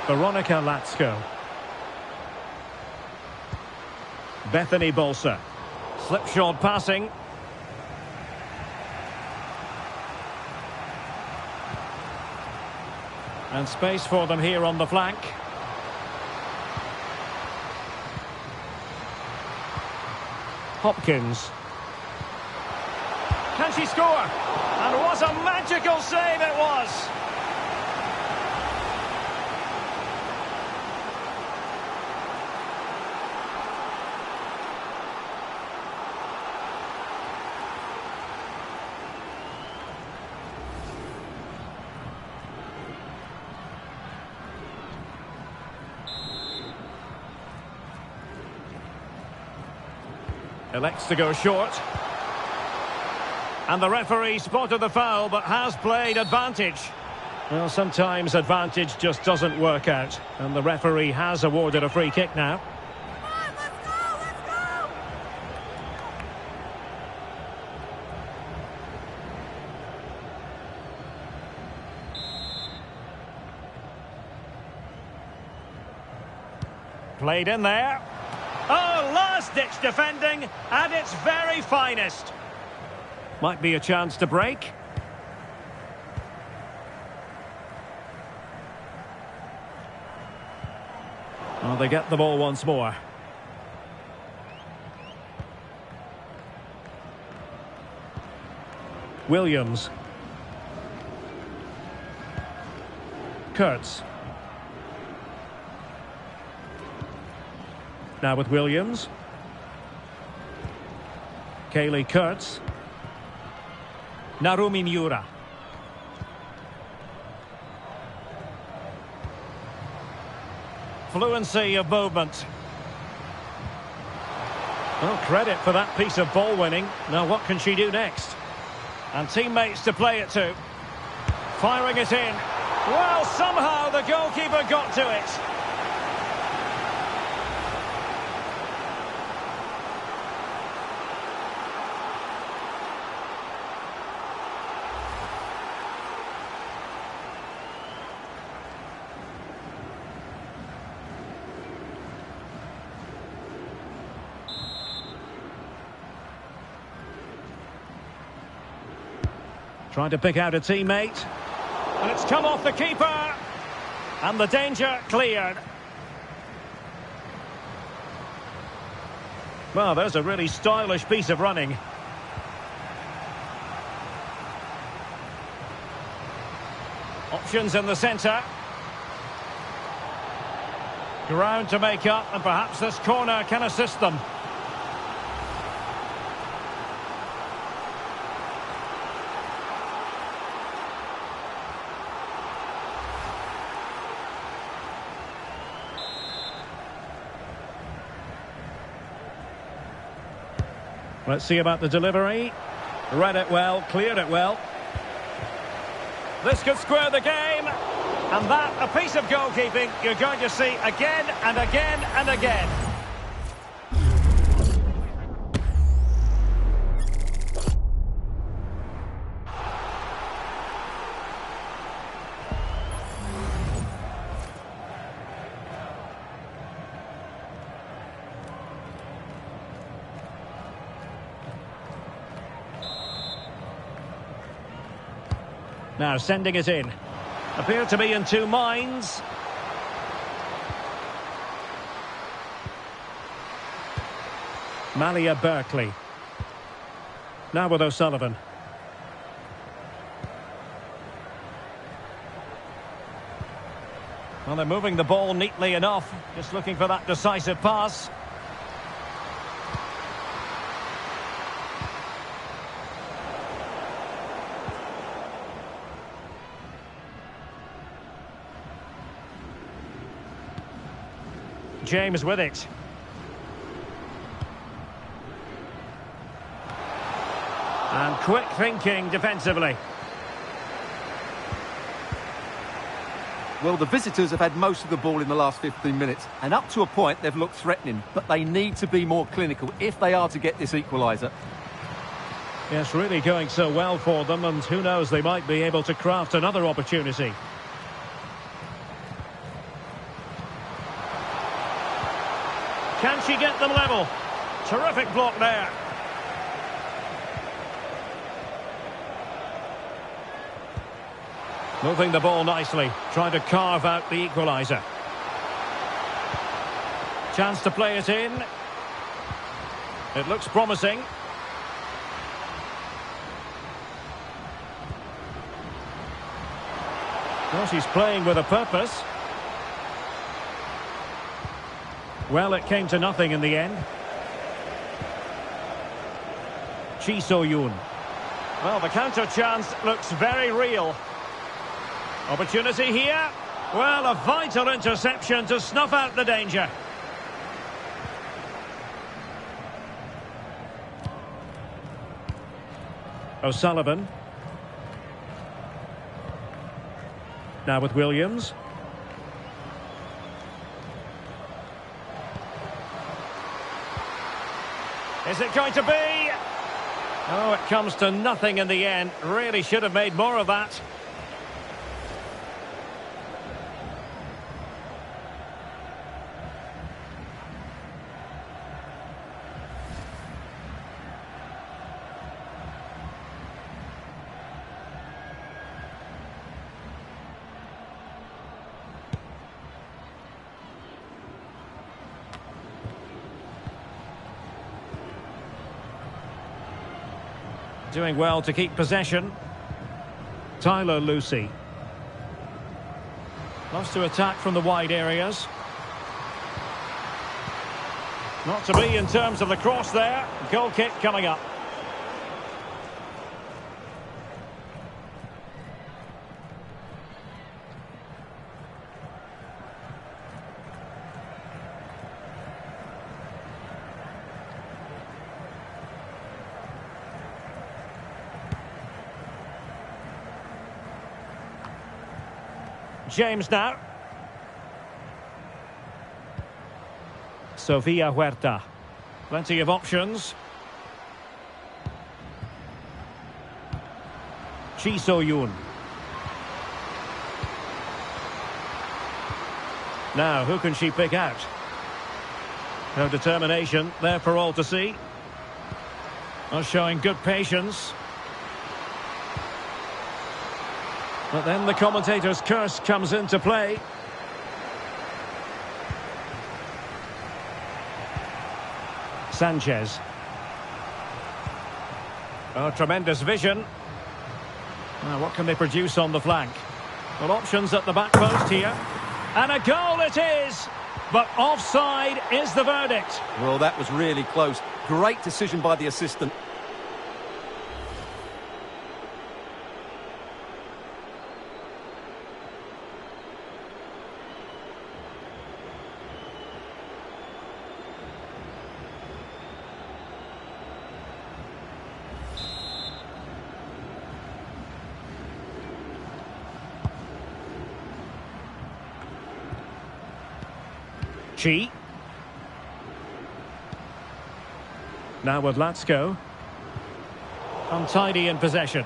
Veronica Latsko. Bethany Bolsa. Slipshod passing. And space for them here on the flank. Hopkins. Can she score? And what a magical save it was! Elects to go short. And the referee spotted the foul, but has played advantage. Well, sometimes advantage just doesn't work out. And the referee has awarded a free kick now. Come on, let's go, let's go! Played in there. Oh, last-ditch defending at its very finest. Might be a chance to break. Well, they get the ball once more. Williams. Kurtz. Now with Williams. Kaylee Kurtz. Narumi Miura. Fluency of movement. Well, credit for that piece of ball winning. Now what can she do next? And teammates to play it to. Firing it in. Well, somehow the goalkeeper got to it. Trying to pick out a teammate. And it's come off the keeper. And the danger cleared. Well, there's a really stylish piece of running. options in the centre. Ground to make up, and perhaps this corner can assist them. Let's see about the delivery. Read it well, cleared it well. This could square the game. And that, a piece of goalkeeping you're going to see again and again and again. Now sending it in. Appear to be in two minds. Malia Berkeley. Now with O'Sullivan. Well, they're moving the ball neatly enough. Just looking for that decisive pass. James with it. And quick thinking defensively. Well, the visitors have had most of the ball in the last 15 minutes, and up to a point they've looked threatening, but they need to be more clinical if they are to get this equaliser. Yes, really going so well for them, and who knows, they might be able to craft another opportunity. Can she get them level? Terrific block there. Moving the ball nicely, trying to carve out the equaliser. Chance to play it in. It looks promising. Well, she's playing with a purpose. Well, it came to nothing in the end. Chi So-yoon. Well, the counter chance looks very real. Opportunity here. Well, a vital interception to snuff out the danger. O'Sullivan. Now with Williams. Is it going to be? Oh, it comes to nothing in the end. Really should have made more of that. Doing well to keep possession. Tyler Lucy. Loves to attack from the wide areas. Not to be in terms of the cross there. Goal kick coming up. James now. Sofia Huerta. Plenty of options. Chi So-yoon. Now, who can she pick out? Her determination there for all to see. Well, showing good patience. But then the commentator's curse comes into play. Sanchez. Oh, tremendous vision. Now, what can they produce on the flank? Well, options at the back post here. And a goal it is! But offside is the verdict. Well, that was really close. Great decision by the assistant. Chi. Now with Latsko. Untidy in possession.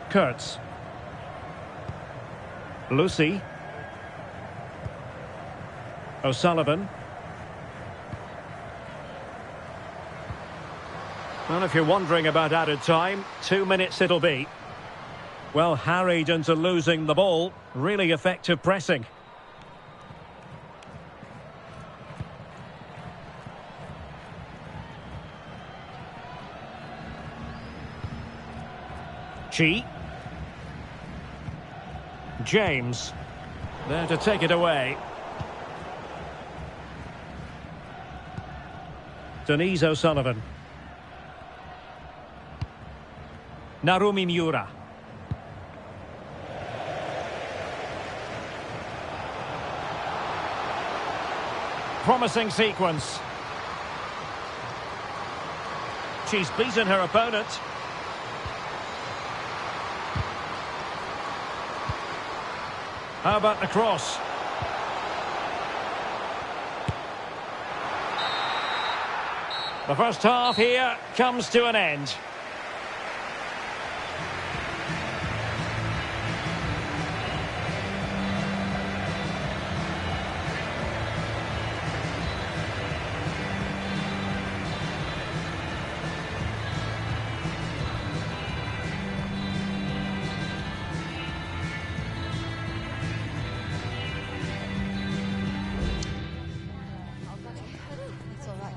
Kurtz. Lucy. O'Sullivan. Well, if you're wondering about added time, 2 minutes it'll be. Well, harried into losing the ball. Really effective pressing. Chi. James. There to take it away. Denise O'Sullivan. Narumi Miura. Promising sequence. She's beaten her opponent. How about the cross? The first half here comes to an end. It's all right.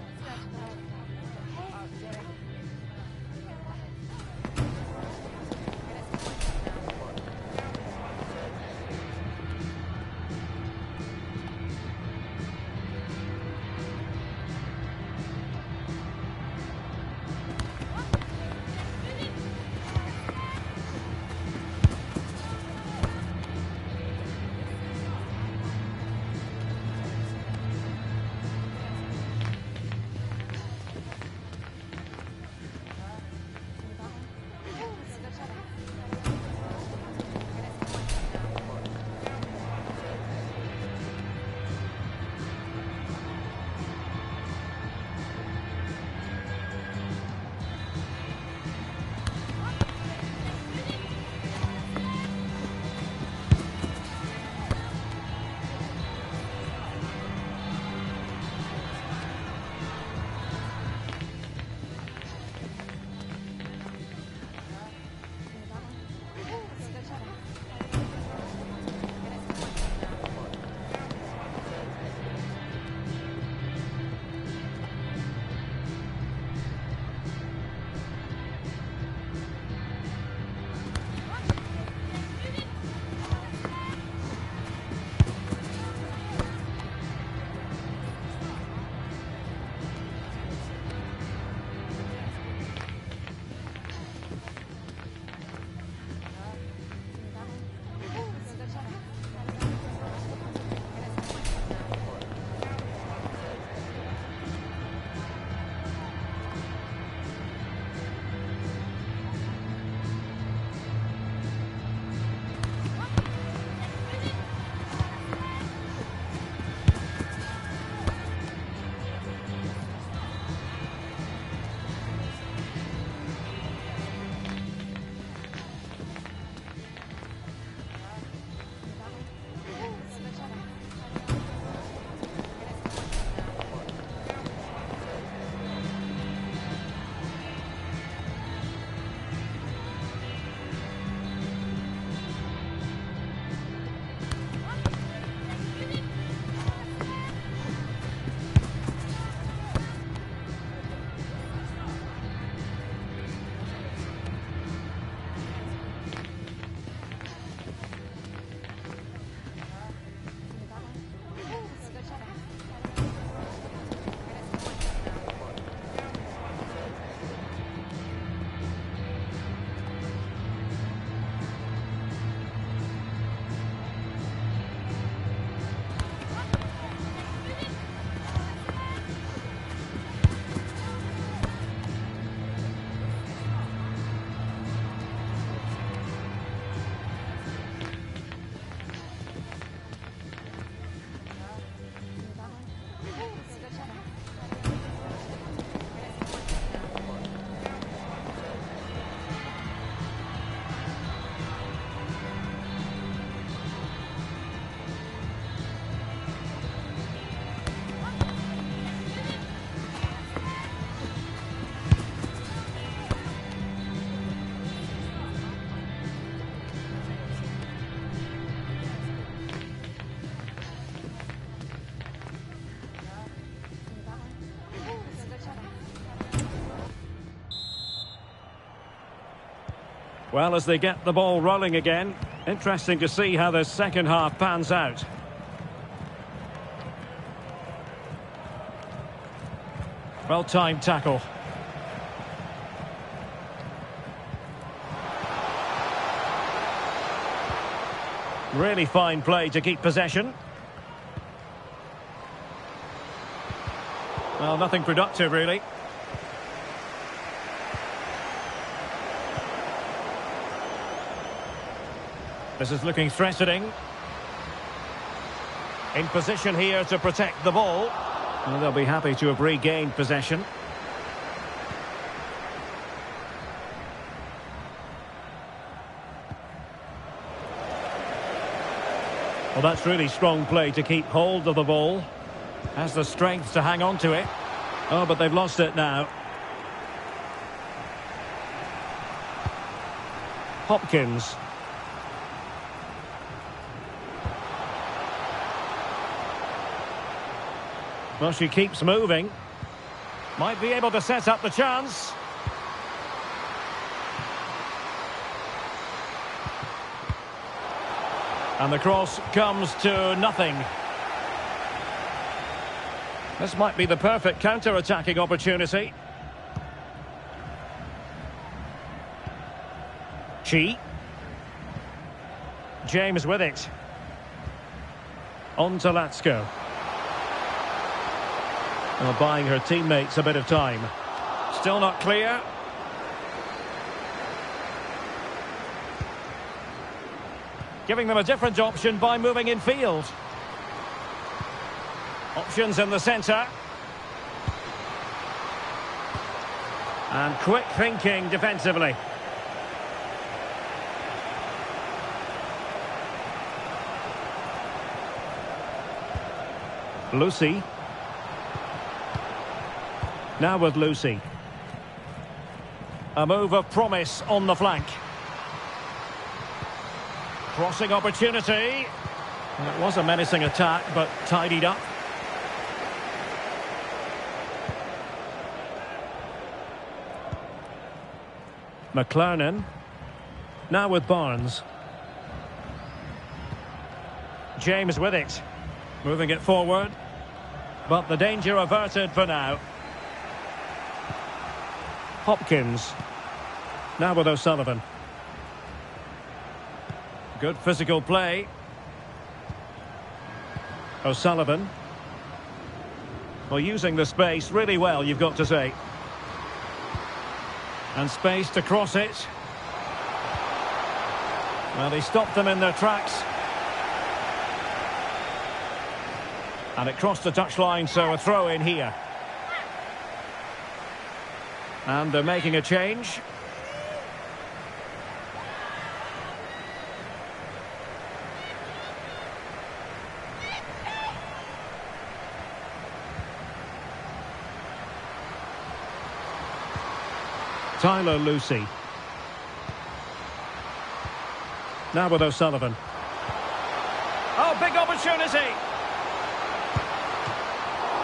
Well, as they get the ball rolling again, interesting to see how the second half pans out. Well-timed tackle. Really fine play to keep possession. Well, nothing productive, really. This is looking threatening. In position here to protect the ball. Well, they'll be happy to have regained possession. Well, that's really strong play to keep hold of the ball. Has the strength to hang on to it. Oh, but they've lost it now. Hopkins. Well, she keeps moving. Might be able to set up the chance. And the cross comes to nothing. This might be the perfect counter-attacking opportunity. Chi. James with it. On to Latsko. Well, buying her teammates a bit of time. Still not clear. Giving them a different option by moving in field. Options in the centre. And quick thinking defensively. Lucy. Now with Lucy. A move of promise on the flank. Crossing opportunity. Well, it was a menacing attack, but tidied up. McLernan. Now with Barnes. James with it. Moving it forward. But the danger averted for now. Hopkins. Now with O'Sullivan. Good physical play. O'Sullivan. Well, using the space really well, you've got to say. And space to cross it. Well, they stopped them in their tracks. And it crossed the touchline, so a throw in here. And they're making a change. Tyler Lucy. Now with O'Sullivan. Oh, big opportunity.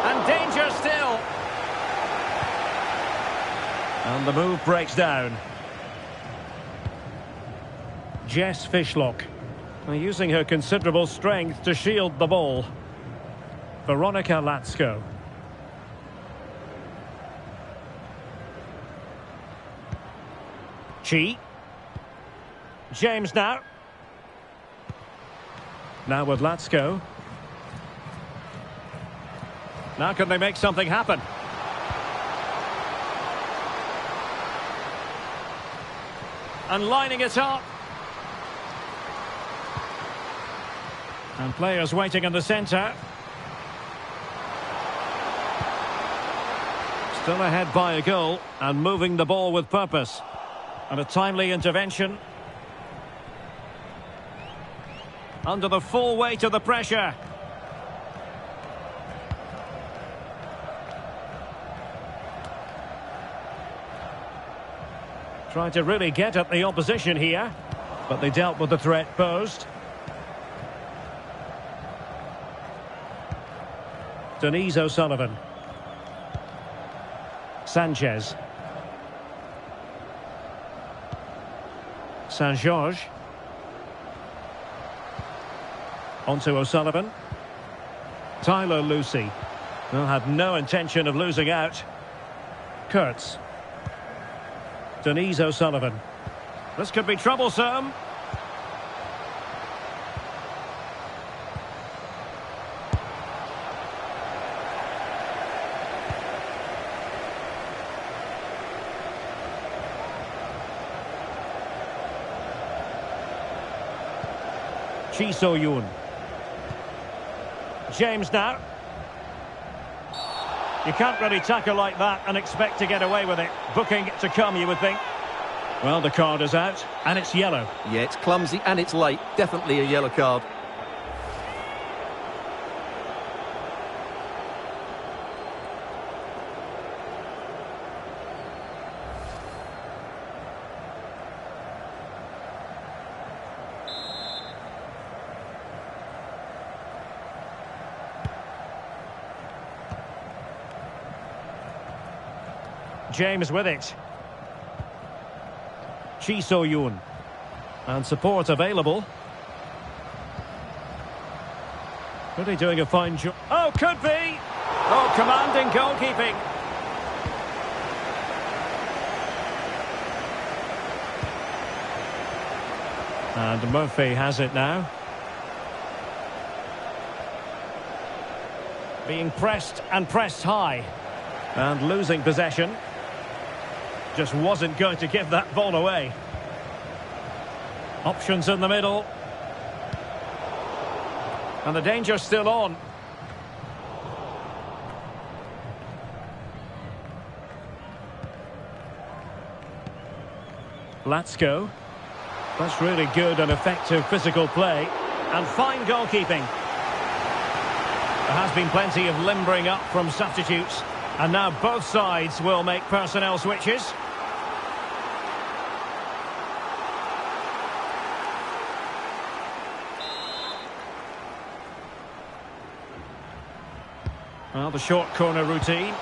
And danger still. And the move breaks down. Jess Fishlock. Using her considerable strength to shield the ball. Veronica Latsko. Chi. James now. Now with Latsko. Now can they make something happen? And lining it up. And players waiting in the centre. Still ahead by a goal and moving the ball with purpose. And a timely intervention. Under the full weight of the pressure. Trying to really get at the opposition here. But they dealt with the threat posed. Denise O'Sullivan. Sanchez. Saint-Georges. On to O'Sullivan. Tyler Lucy. Well, had no intention of losing out. Kurtz. Denise O'Sullivan. This could be troublesome. Chi So-yoon. James now. You can't really tackle like that and expect to get away with it. Booking to come, you would think. Well, the card is out, and it's yellow. Yeah, it's clumsy and it's late. Definitely a yellow card. James with it. Chi So-yoon. And support available. Really doing a fine job. Oh, could be! Oh, commanding goalkeeping. And Murphy has it now. Being pressed and pressed high. And losing possession. Just wasn't going to give that ball away. Options in the middle. And the danger's still on. Latsko. That's really good and effective physical play. And fine goalkeeping. There has been plenty of limbering up from substitutes. And now both sides will make personnel switches. Well, the short corner routine.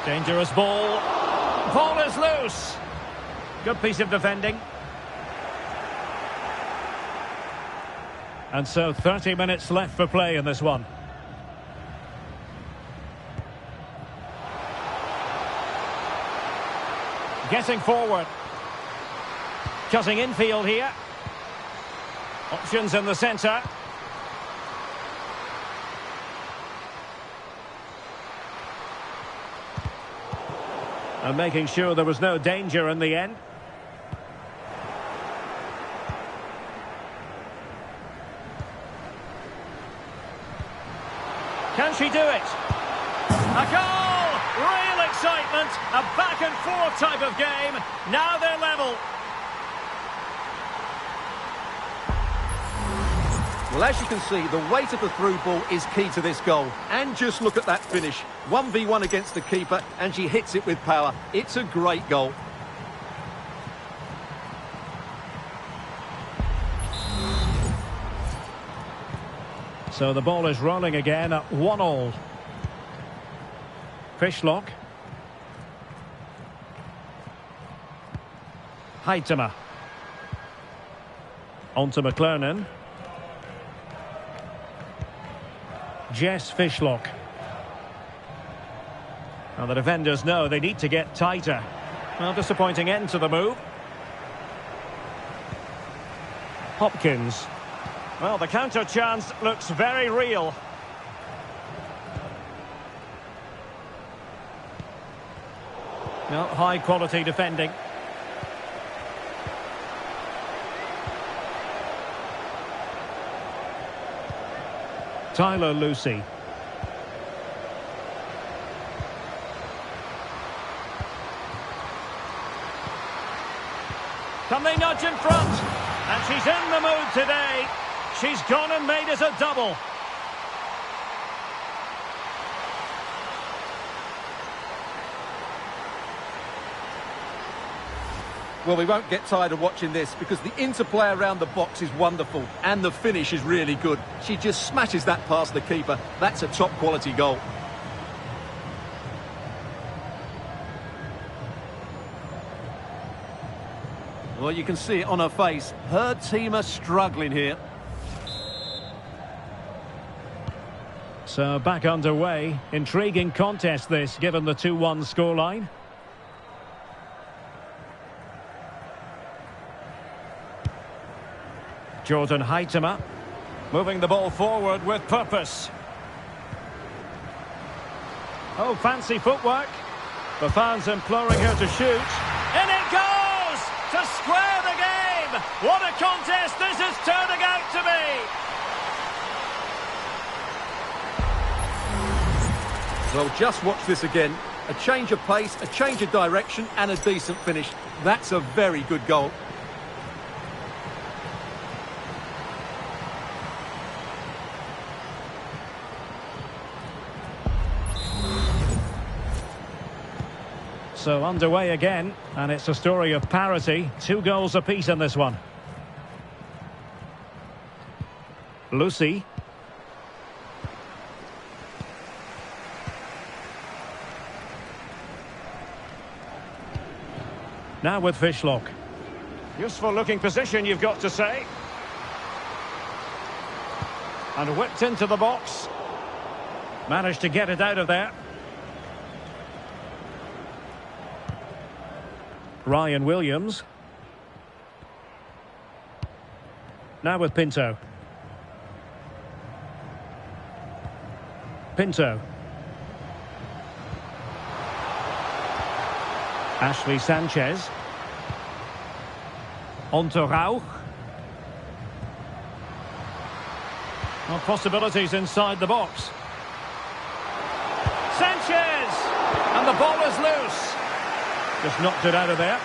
Dangerous ball. Ball is loose. Good piece of defending. And so 30 minutes left for play in this one. Getting forward. Cutting infield here. Options in the centre. And making sure there was no danger in the end. Can she do it? A goal! Real excitement. A back and forth type of game. Now they're level. Well, as you can see, the weight of the through ball is key to this goal. And just look at that finish. 1v1 against the keeper, and she hits it with power. It's a great goal. So the ball is rolling again at 1-1. Fishlock. Heitema. On to McClernon. Jess Fishlock. Now the defenders know they need to get tighter. Well, disappointing end to the move. Hopkins. Well, the counter chance looks very real. Well, high quality defending. Tyler Lucy. Can they nudge in front? And she's in the mood today. She's gone and made it a double. Well, we won't get tired of watching this because the interplay around the box is wonderful and the finish is really good. She just smashes that past the keeper. That's a top quality goal. Well, you can see it on her face. Her team are struggling here. So back underway. Intriguing contest this, given the 2-1 scoreline. Jordan Heitema moving the ball forward with purpose. Oh, fancy footwork. The fans imploring her to shoot. In it goes! To square the game! What a contest this is turning out to be! Well, just watch this again. A change of pace, a change of direction, and a decent finish. That's a very good goal. So underway again, and it's a story of parity. 2 goals apiece in this one. Lucy. Now with Fishlock. Useful looking position, you've got to say. And whipped into the box. Managed to get it out of there. Ryan Williams. Now with Pinto. Pinto. Ashley Sanchez. On to Rauch. Well, possibilities inside the box. Sanchez! And the ball is loose. Just knocked it out of there.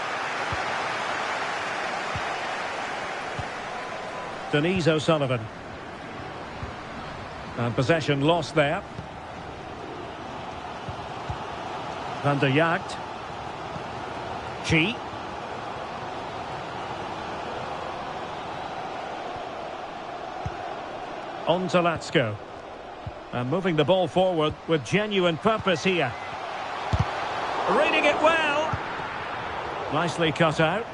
Denise O'Sullivan. And possession lost there. Van der Jagt. Chi. On to Latsko. And moving the ball forward with genuine purpose here. Reading it well. Nicely cut out.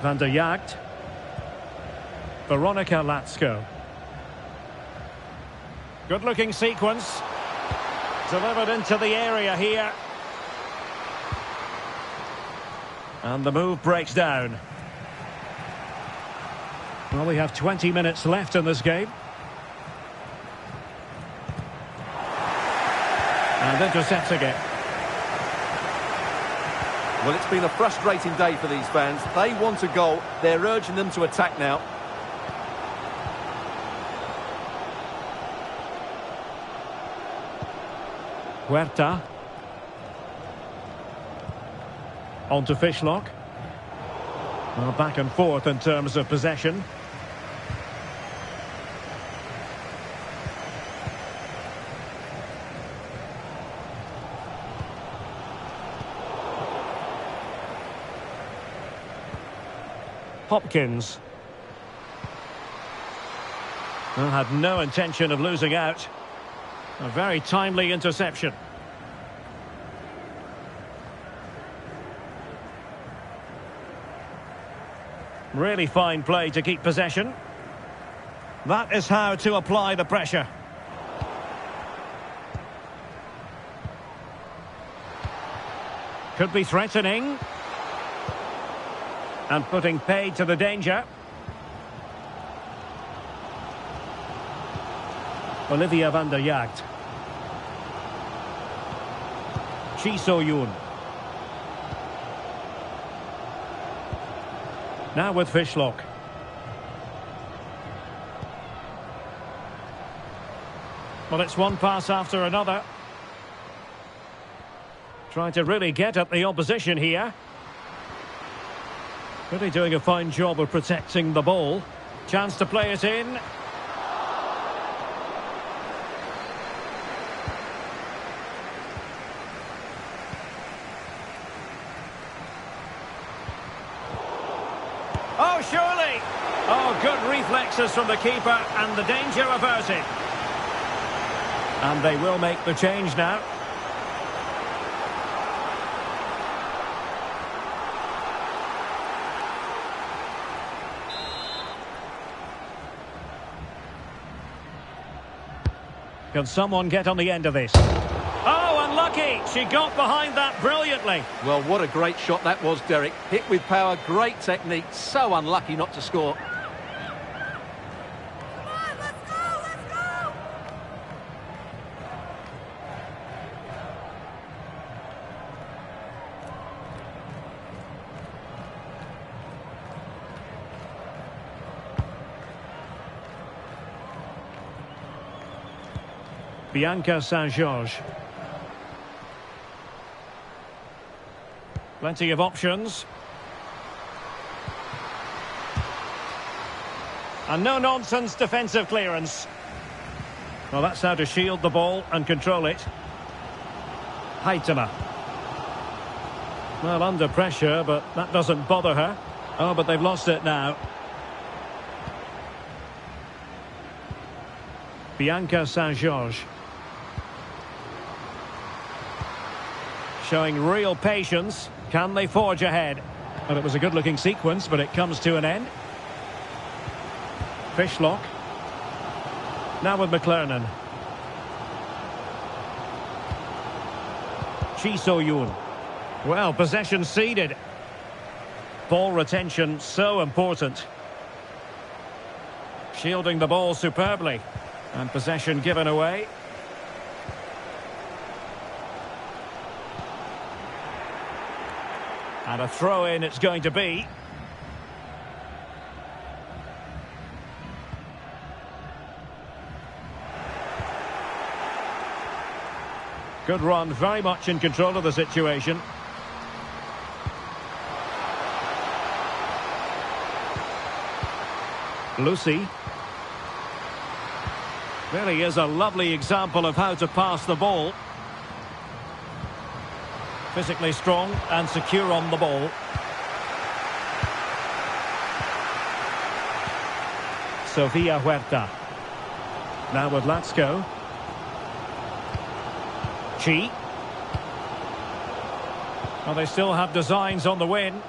Van der Jagt. Veronica Latsko. Good looking sequence. Delivered into the area here. And the move breaks down. Well, we have 20 minutes left in this game. And intercepting it. Well, it's been a frustrating day for these fans. They want a goal. They're urging them to attack now. Huerta. On to Fishlock. Well, back and forth in terms of possession. Hopkins. Well, had no intention of losing out. A very timely interception. Really fine play to keep possession. That is how to apply the pressure. Could be threatening. And putting paid to the danger. Olivia van der Jagt. Chi So-yoon. Now with Fishlock. Well, it's one pass after another. Trying to really get at the opposition here. Really doing a fine job of protecting the ball. Chance to play it in. Oh, surely! Oh, good reflexes from the keeper and the danger averted. And they will make the change now. Can someone get on the end of this? Oh, unlucky! She got behind that brilliantly. Well, what a great shot that was, Derek. Hit with power, great technique. So unlucky not to score. Come on, let's go, let's go! Bianca Saint-Georges. Plenty of options. And no-nonsense defensive clearance. Well, that's how to shield the ball and control it. Haitema. Well, under pressure, but that doesn't bother her. Oh, but they've lost it now. Bianca Saint-Georges. Showing real patience. Can they forge ahead? Well, it was a good-looking sequence, but it comes to an end. Fishlock. Now with McLernan. Chi So-yoon. Well, possession ceded. Ball retention so important. Shielding the ball superbly. And possession given away. And a throw-in it's going to be. Good run, very much in control of the situation. Lucy. Really is a lovely example of how to pass the ball. Physically strong and secure on the ball. Sofia Huerta. Now with Latsko. Chi. Well, they still have designs on the win.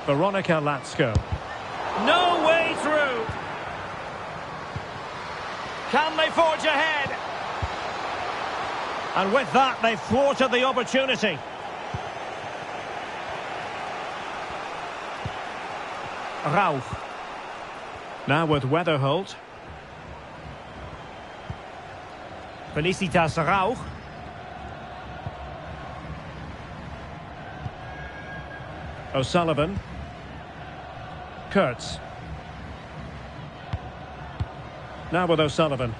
Veronica Latsko. No way through. Can they forge ahead? And with that, they've thwarted the opportunity. Rauch. Now with Weatherholt. Felicitas Rauch. O'Sullivan. Kurtz. Now with O'Sullivan.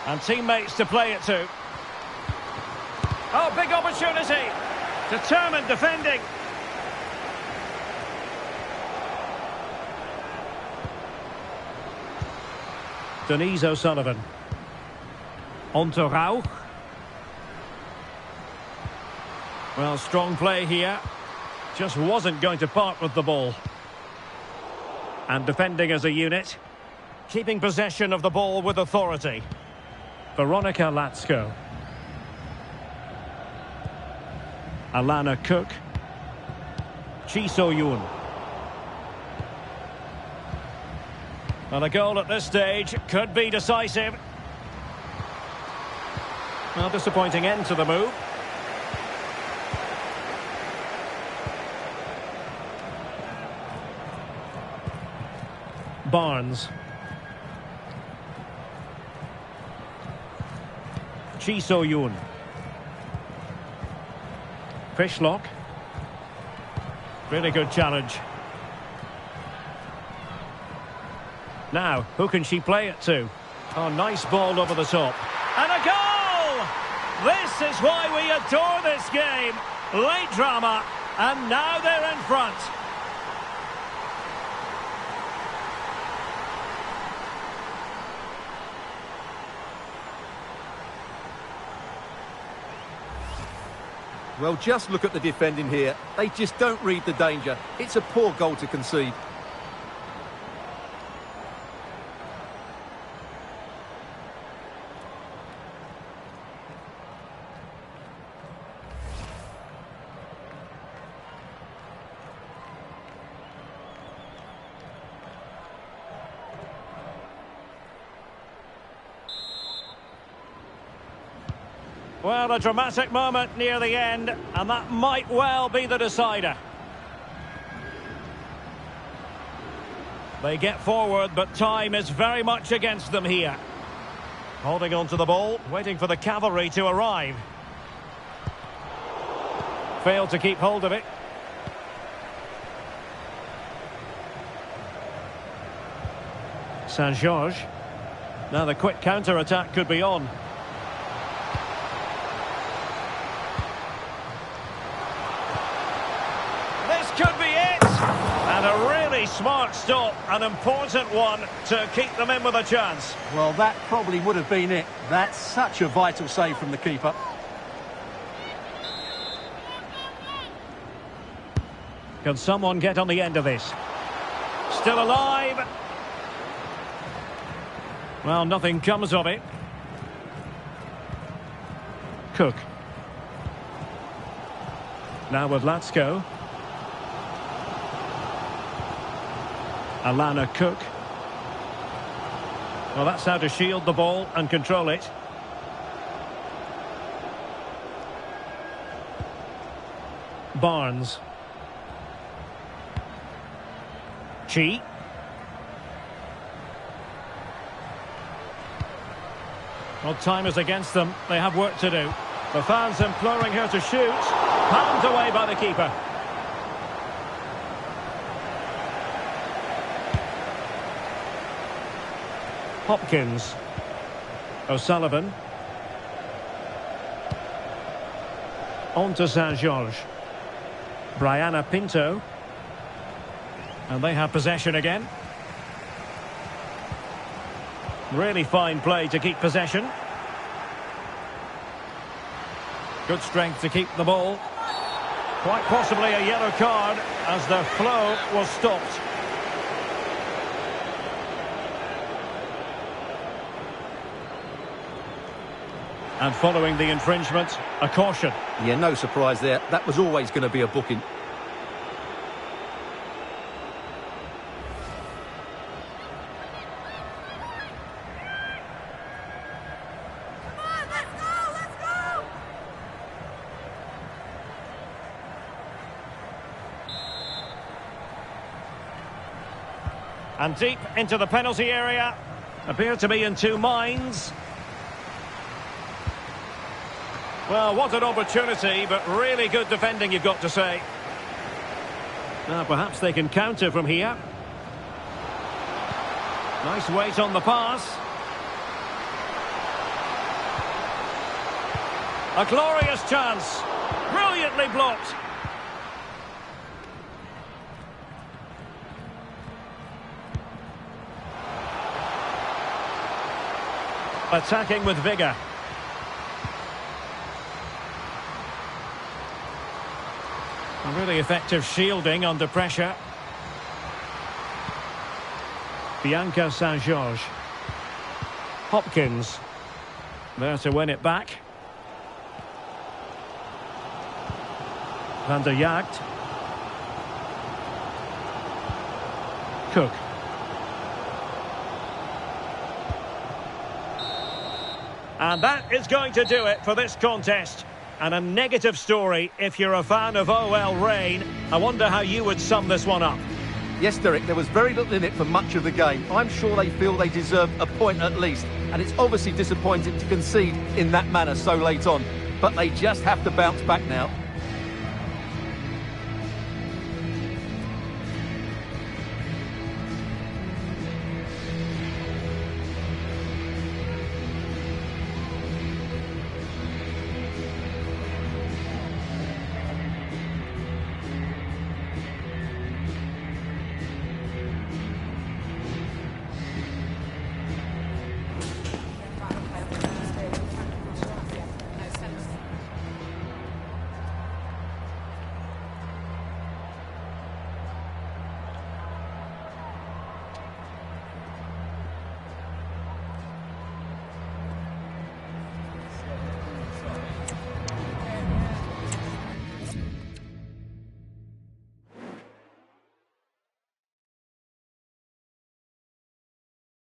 And teammates to play it to. Oh, big opportunity. Determined defending. Denise O'Sullivan. On to Rauch. Well, strong play here. Just wasn't going to part with the ball. And defending as a unit. Keeping possession of the ball with authority. Veronica Latsko. Alana Cook. Chi So-yoon. Well, a goal at this stage could be decisive. Well, disappointing end to the move. Barnes. Chi So-yoon. Fishlock. Really good challenge. Now, who can she play it to? Oh, nice ball over the top. And a goal! This is why we adore this game. Late drama, and now they're in front. Well, just look at the defending here. They just don't read the danger. It's a poor goal to concede. Well, a dramatic moment near the end, and that might well be the decider. They get forward, but time is very much against them here. Holding on to the ball, waiting for the cavalry to arrive. Failed to keep hold of it. Saint-Georges. Now the quick counter-attack could be on. Could be it, and a really smart stop, an important one to keep them in with a chance. Well, that probably would have been it. That's such a vital save from the keeper. Can someone get on the end of this? Still alive. Well, nothing comes of it. Cook. Now with Latsko. Alana Cook. Well, that's how to shield the ball and control it. Barnes. Chi. Well, time is against them. They have work to do. The fans imploring her to shoot. Palmed away by the keeper. Hopkins. O'Sullivan. On to Saint-Georges. Brianna Pinto. And they have possession again. Really fine play to keep possession. Good strength to keep the ball. Quite possibly a yellow card as the flow was stopped. And following the infringement, a caution. Yeah, no surprise there. That was always going to be a booking. Come on, let's go, let's go! And deep into the penalty area. Appear to be in two minds. Well, what an opportunity, but really good defending, you've got to say. Now, perhaps they can counter from here. Nice weight on the pass. A glorious chance. Brilliantly blocked. Attacking with vigour. A really effective shielding under pressure. Bianca Saint-Georges. Hopkins. There to win it back. Van der Jagt. Cook. And that is going to do it for this contest. And a negative story if you're a fan of OL Reign. I wonder how you would sum this one up. Yes, Derek, there was very little in it for much of the game. I'm sure they feel they deserve a point at least. And it's obviously disappointing to concede in that manner so late on. But they just have to bounce back now.